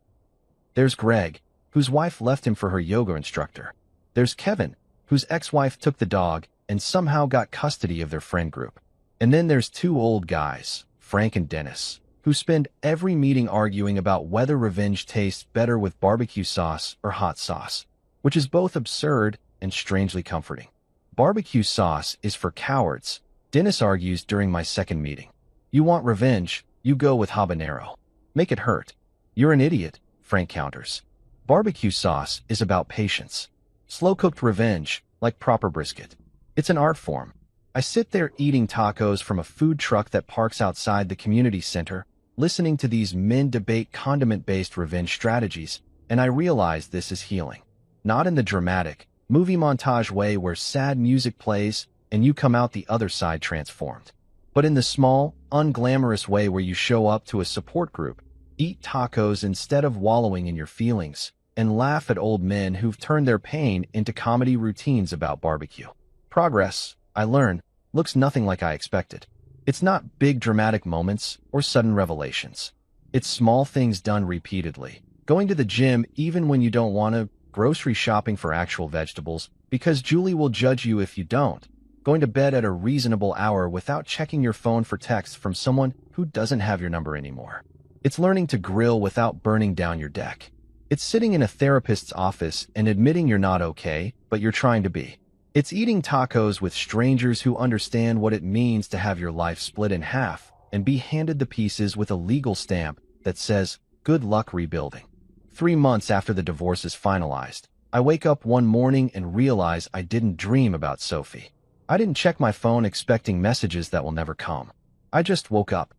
There's Greg, whose wife left him for her yoga instructor. There's Kevin, whose ex-wife took the dog and somehow got custody of their friend group. And then there's two old guys, Frank and Dennis, who spend every meeting arguing about whether revenge tastes better with barbecue sauce or hot sauce, which is both absurd and strangely comforting. Barbecue sauce is for cowards, Dennis argues during my second meeting. You want revenge, you go with habanero. Make it hurt. You're an idiot, Frank counters. Barbecue sauce is about patience. Slow-cooked revenge, like proper brisket. It's an art form. I sit there eating tacos from a food truck that parks outside the community center, listening to these men debate condiment-based revenge strategies, and I realize this is healing. Not in the dramatic, movie montage way where sad music plays and you come out the other side transformed, but in the small, unglamorous way where you show up to a support group, eat tacos instead of wallowing in your feelings, and laugh at old men who've turned their pain into comedy routines about barbecue. Progress, I learn, looks nothing like I expected. It's not big dramatic moments or sudden revelations. It's small things done repeatedly. Going to the gym even when you don't want to, grocery shopping for actual vegetables because Julie will judge you if you don't, going to bed at a reasonable hour without checking your phone for texts from someone who doesn't have your number anymore. It's learning to grill without burning down your deck. It's sitting in a therapist's office and admitting you're not okay, but you're trying to be. It's eating tacos with strangers who understand what it means to have your life split in half and be handed the pieces with a legal stamp that says, "Good luck rebuilding." 3 months after the divorce is finalized, I wake up one morning and realize I didn't dream about Sophie. I didn't check my phone expecting messages that will never come. I just woke up,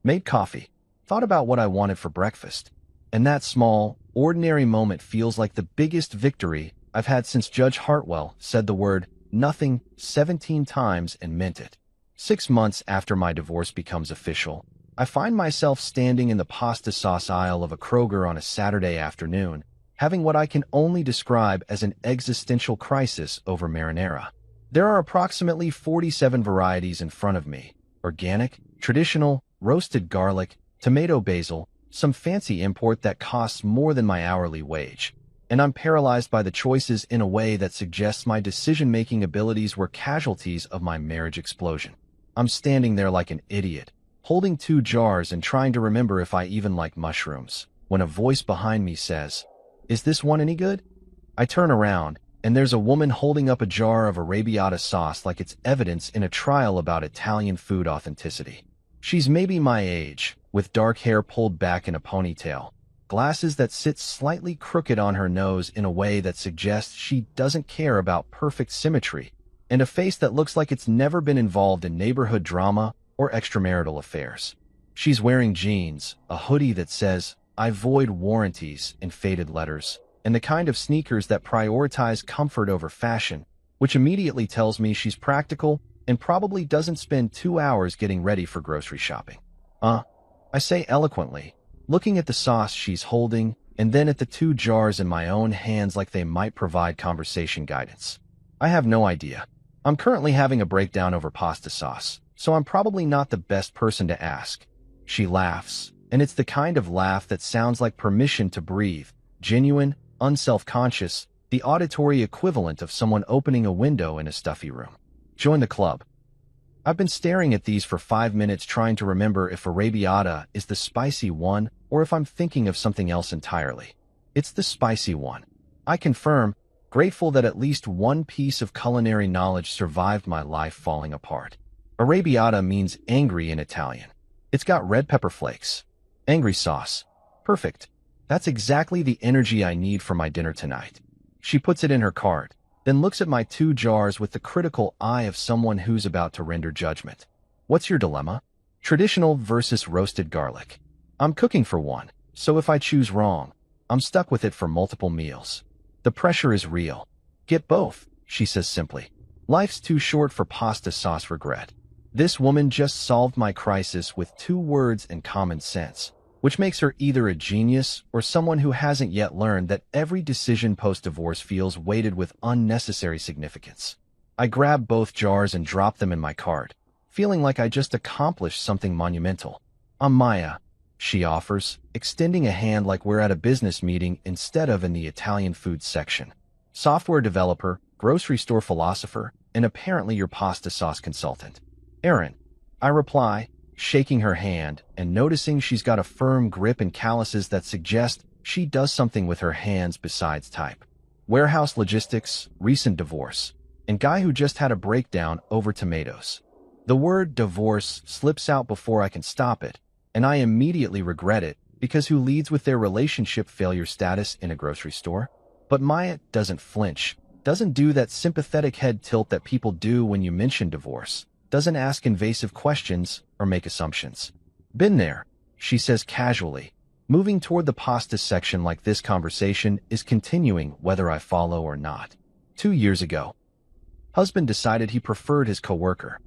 made coffee, thought about what I wanted for breakfast, and that small, ordinary moment feels like the biggest victory I've had since Judge Hartwell said the word nothing 17 times and meant it. 6 months after my divorce becomes official, I find myself standing in the pasta sauce aisle of a Kroger on a Saturday afternoon, having what I can only describe as an existential crisis over marinara. There are approximately 47 varieties in front of me: organic, traditional, roasted garlic, tomato basil, some fancy import that costs more than my hourly wage. And I'm paralyzed by the choices in a way that suggests my decision-making abilities were casualties of my marriage explosion. I'm standing there like an idiot, holding 2 jars and trying to remember if I even like mushrooms. when a voice behind me says, "Is this one any good?" I turn around, and there's a woman holding up a jar of arrabbiata sauce like it's evidence in a trial about Italian food authenticity. She's maybe my age, with dark hair pulled back in a ponytail, glasses that sit slightly crooked on her nose in a way that suggests she doesn't care about perfect symmetry, and a face that looks like it's never been involved in neighborhood drama or extramarital affairs. She's wearing jeans, a hoodie that says, "I void warranties" in faded letters, and the kind of sneakers that prioritize comfort over fashion, which immediately tells me she's practical and probably doesn't spend 2 hours getting ready for grocery shopping. I say eloquently, looking at the sauce she's holding and then at the 2 jars in my own hands like they might provide conversation guidance. I have no idea. I'm currently having a breakdown over pasta sauce, so I'm probably not the best person to ask. She laughs, and it's the kind of laugh that sounds like permission to breathe, genuine, unself-conscious, the auditory equivalent of someone opening a window in a stuffy room. Join the club. I've been staring at these for 5 minutes trying to remember if arrabbiata is the spicy one or if I'm thinking of something else entirely. It's the spicy one. I confirm, grateful that at least one piece of culinary knowledge survived my life falling apart. Arrabbiata means angry in Italian. It's got red pepper flakes. Angry sauce. Perfect. That's exactly the energy I need for my dinner tonight. She puts it in her cart, then looks at my 2 jars with the critical eye of someone who's about to render judgment. What's your dilemma? Traditional versus roasted garlic. I'm cooking for one, so if I choose wrong, I'm stuck with it for multiple meals. The pressure is real. Get both, she says simply. Life's too short for pasta sauce regret. This woman just solved my crisis with 2 words and common sense, which makes her either a genius or someone who hasn't yet learned that every decision post-divorce feels weighted with unnecessary significance. I grab both jars and drop them in my cart, feeling like I just accomplished something monumental. "I'm Maya," she offers, extending a hand like we're at a business meeting instead of in the Italian food section. Software developer, grocery store philosopher, and apparently your pasta sauce consultant. "Erin," I reply, shaking her hand and noticing she's got a firm grip and calluses that suggest she does something with her hands besides type. Warehouse logistics, recent divorce, and guy who just had a breakdown over tomatoes. The word divorce slips out before I can stop it, and I immediately regret it because who leads with their relationship failure status in a grocery store? But Maya doesn't flinch, doesn't do that sympathetic head tilt that people do when you mention divorce, doesn't ask invasive questions or make assumptions. "Been there," she says casually, moving toward the pasta section like this conversation is continuing whether I follow or not. 2 years ago. Husband decided he preferred his coworker.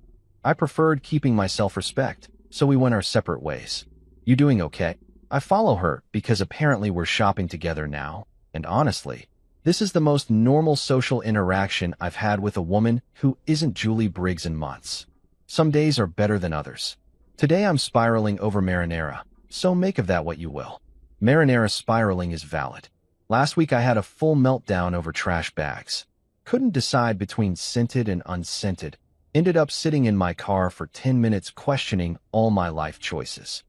I preferred keeping my self-respect, so we went our separate ways. "You doing okay?" I follow her because apparently we're shopping together now, and honestly, this is the most normal social interaction I've had with a woman who isn't Julie Briggs in months. Some days are better than others. Today I'm spiraling over marinara, so make of that what you will. Marinara spiraling is valid. Last week I had a full meltdown over trash bags. Couldn't decide between scented and unscented. Ended up sitting in my car for 10 minutes questioning all my life choices.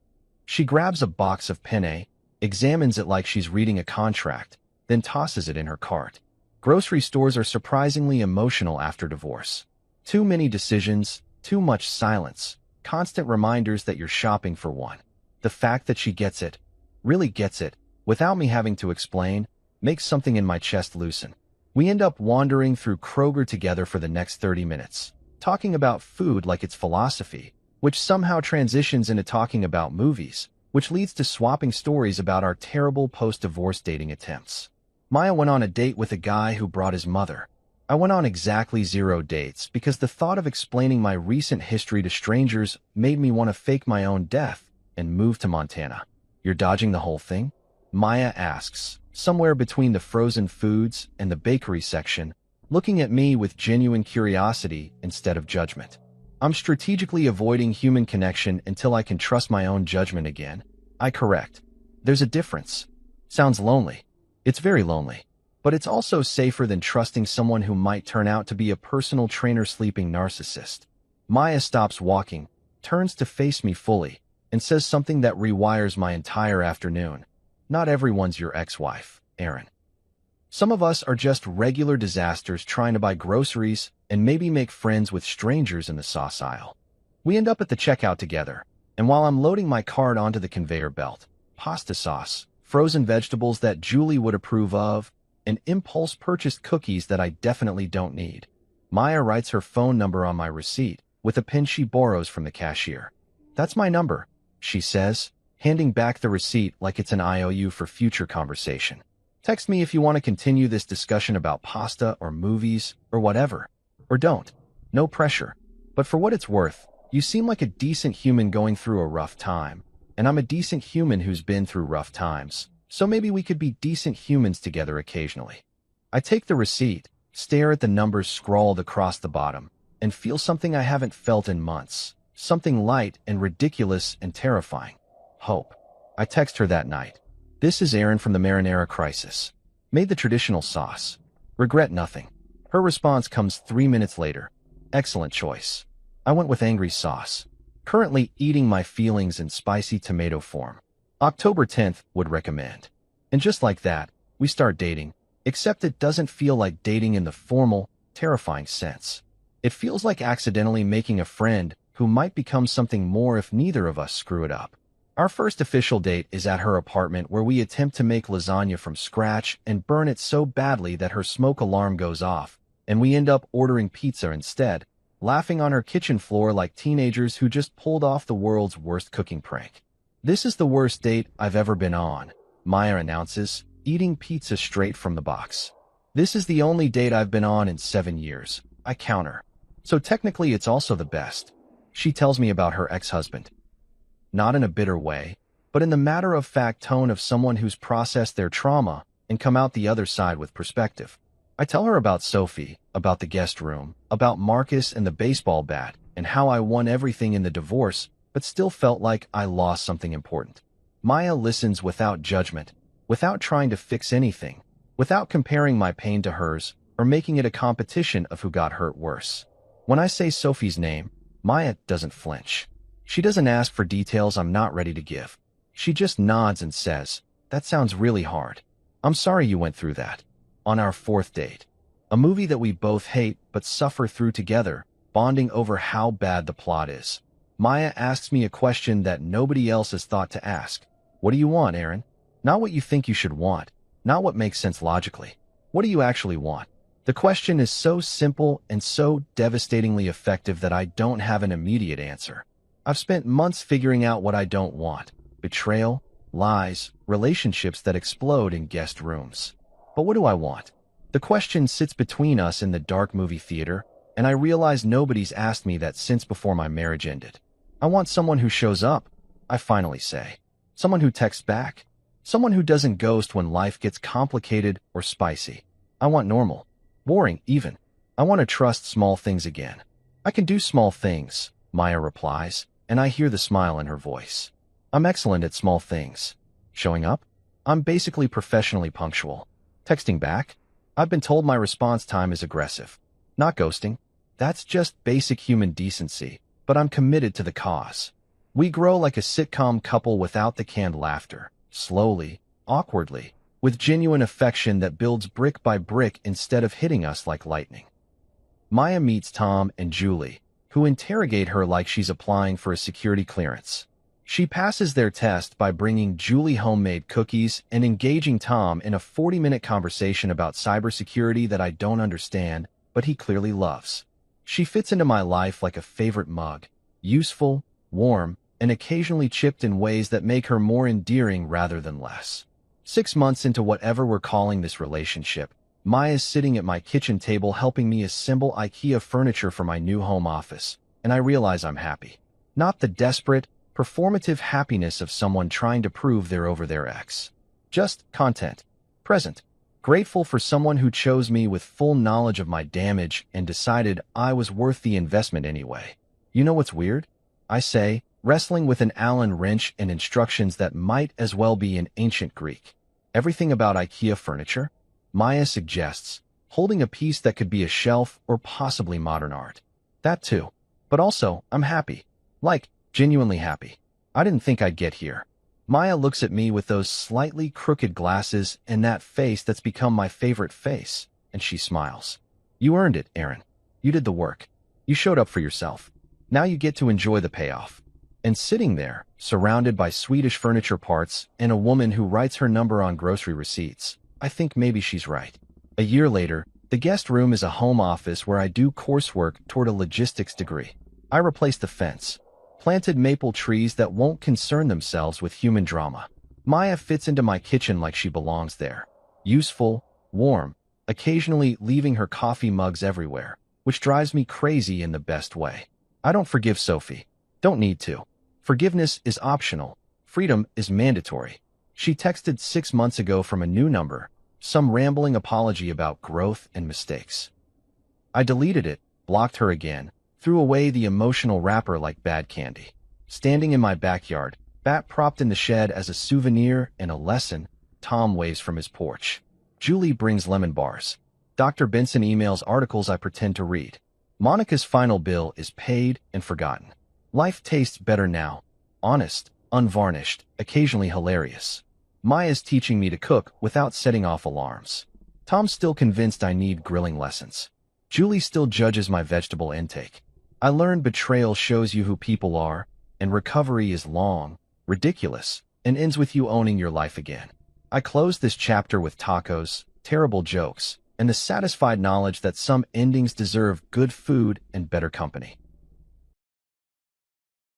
She grabs a box of penne, examines it like she's reading a contract, then tosses it in her cart. Grocery stores are surprisingly emotional after divorce. Too many decisions, too much silence, constant reminders that you're shopping for one. The fact that she gets it, really gets it, without me having to explain, makes something in my chest loosen. We end up wandering through Kroger together for the next 30 minutes, talking about food like it's philosophy, which somehow transitions into talking about movies, which leads to swapping stories about our terrible post-divorce dating attempts. Maya went on a date with a guy who brought his mother. I went on exactly 0 dates because the thought of explaining my recent history to strangers made me want to fake my own death and move to Montana. "You're dodging the whole thing?" Maya asks, somewhere between the frozen foods and the bakery section, looking at me with genuine curiosity instead of judgment. I'm strategically avoiding human connection until I can trust my own judgment again. I correct. There's a difference. Sounds lonely. It's very lonely. But it's also safer than trusting someone who might turn out to be a personal trainer sleeping narcissist. Maya stops walking, turns to face me fully, and says something that rewires my entire afternoon. not everyone's your ex-wife, Aaron. Some of us are just regular disasters trying to buy groceries and maybe make friends with strangers in the sauce aisle. We end up at the checkout together, and while I'm loading my cart onto the conveyor belt, pasta sauce, frozen vegetables that Julie would approve of, and impulse-purchased cookies that I definitely don't need. Maya writes her phone number on my receipt with a pin she borrows from the cashier. "That's my number," she says, handing back the receipt like it's an IOU for future conversation. "Text me if you want to continue this discussion about pasta or movies or whatever. Or don't. No pressure. But for what it's worth, you seem like a decent human going through a rough time, and I'm a decent human who's been through rough times, so maybe we could be decent humans together occasionally." I take the receipt, stare at the numbers scrawled across the bottom, and feel something I haven't felt in months. Something light and ridiculous and terrifying. Hope. I text her that night. "This is Aaron from the marinara crisis. Made the traditional sauce. Regret nothing." Her response comes 3 minutes later. "Excellent choice. I went with angry sauce. Currently eating my feelings in spicy tomato form. October 10th would recommend." And just like that, we start dating, except it doesn't feel like dating in the formal, terrifying sense. It feels like accidentally making a friend who might become something more if neither of us screw it up. Our first official date is at her apartment, where we attempt to make lasagna from scratch and burn it so badly that her smoke alarm goes off, and we end up ordering pizza instead, laughing on her kitchen floor like teenagers who just pulled off the world's worst cooking prank. "This is the worst date I've ever been on," Maya announces, eating pizza straight from the box. "This is the only date I've been on in 7 years," I counter. "So technically it's also the best." She tells me about her ex-husband. Not in a bitter way, but in the matter-of-fact tone of someone who's processed their trauma and come out the other side with perspective. I tell her about Sophie, about the guest room, about Marcus and the baseball bat, and how I won everything in the divorce, but still felt like I lost something important. Maya listens without judgment, without trying to fix anything, without comparing my pain to hers or making it a competition of who got hurt worse. When I say Sophie's name, Maya doesn't flinch. She doesn't ask for details I'm not ready to give. She just nods and says, "That sounds really hard. I'm sorry you went through that." On our fourth date, a movie that we both hate but suffer through together, bonding over how bad the plot is, Maya asks me a question that nobody else has thought to ask. "What do you want, Aaron? Not what you think you should want, not what makes sense logically. What do you actually want?" The question is so simple and so devastatingly effective that I don't have an immediate answer. I've spent months figuring out what I don't want: betrayal, lies, relationships that explode in guest rooms. But what do I want? The question sits between us in the dark movie theater, and I realize nobody's asked me that since before my marriage ended. "I want someone who shows up," I finally say. "Someone who texts back. Someone who doesn't ghost when life gets complicated or spicy. I want normal. Boring, even. I want to trust small things again." "I can do small things," Maya replies, and I hear the smile in her voice. "I'm excellent at small things. Showing up? I'm basically professionally punctual. Texting back? I've been told my response time is aggressive. Not ghosting. That's just basic human decency, but I'm committed to the cause." We grow like a sitcom couple without the canned laughter, slowly, awkwardly, with genuine affection that builds brick by brick instead of hitting us like lightning. Maya meets Tom and Julie, who interrogate her like she's applying for a security clearance. She passes their test by bringing Julie homemade cookies and engaging Tom in a 40-minute conversation about cybersecurity that I don't understand, but he clearly loves. She fits into my life like a favorite mug, useful, warm, and occasionally chipped in ways that make her more endearing rather than less. 6 months into whatever we're calling this relationship, Maya's sitting at my kitchen table helping me assemble IKEA furniture for my new home office, and I realize I'm happy. Not the desperate, performative happiness of someone trying to prove they're over their ex. Just content. Present. Grateful for someone who chose me with full knowledge of my damage and decided I was worth the investment anyway. "You know what's weird?" I say, wrestling with an Allen wrench and instructions that might as well be in ancient Greek. "Everything about IKEA furniture?" Maya suggests, holding a piece that could be a shelf or possibly modern art. "That too. But also, I'm happy. Like, genuinely happy. I didn't think I'd get here." Maya looks at me with those slightly crooked glasses and that face that's become my favorite face, and she smiles. You earned it, Aaron. You did the work. You showed up for yourself. Now you get to enjoy the payoff. And sitting there, surrounded by Swedish furniture parts and a woman who writes her number on grocery receipts, I think maybe she's right. A year later, the guest room is a home office where I do coursework toward a logistics degree. I replaced the fence, planted maple trees that won't concern themselves with human drama. Maya fits into my kitchen like she belongs there. Useful, warm, occasionally leaving her coffee mugs everywhere, which drives me crazy in the best way. I don't forgive Sophie. Don't need to. Forgiveness is optional. Freedom is mandatory. She texted 6 months ago from a new number, some rambling apology about growth and mistakes. I deleted it, blocked her again, threw away the emotional wrapper like bad candy. Standing in my backyard, bat propped in the shed as a souvenir and a lesson, Tom waves from his porch. Julie brings lemon bars. Dr. Benson emails articles I pretend to read. Monica's final bill is paid and forgotten. Life tastes better now. Honest, unvarnished, occasionally hilarious. Maya's teaching me to cook without setting off alarms. Tom's still convinced I need grilling lessons. Julie still judges my vegetable intake. I learned betrayal shows you who people are, and recovery is long, ridiculous, and ends with you owning your life again. I close this chapter with tacos, terrible jokes, and the satisfied knowledge that some endings deserve good food and better company.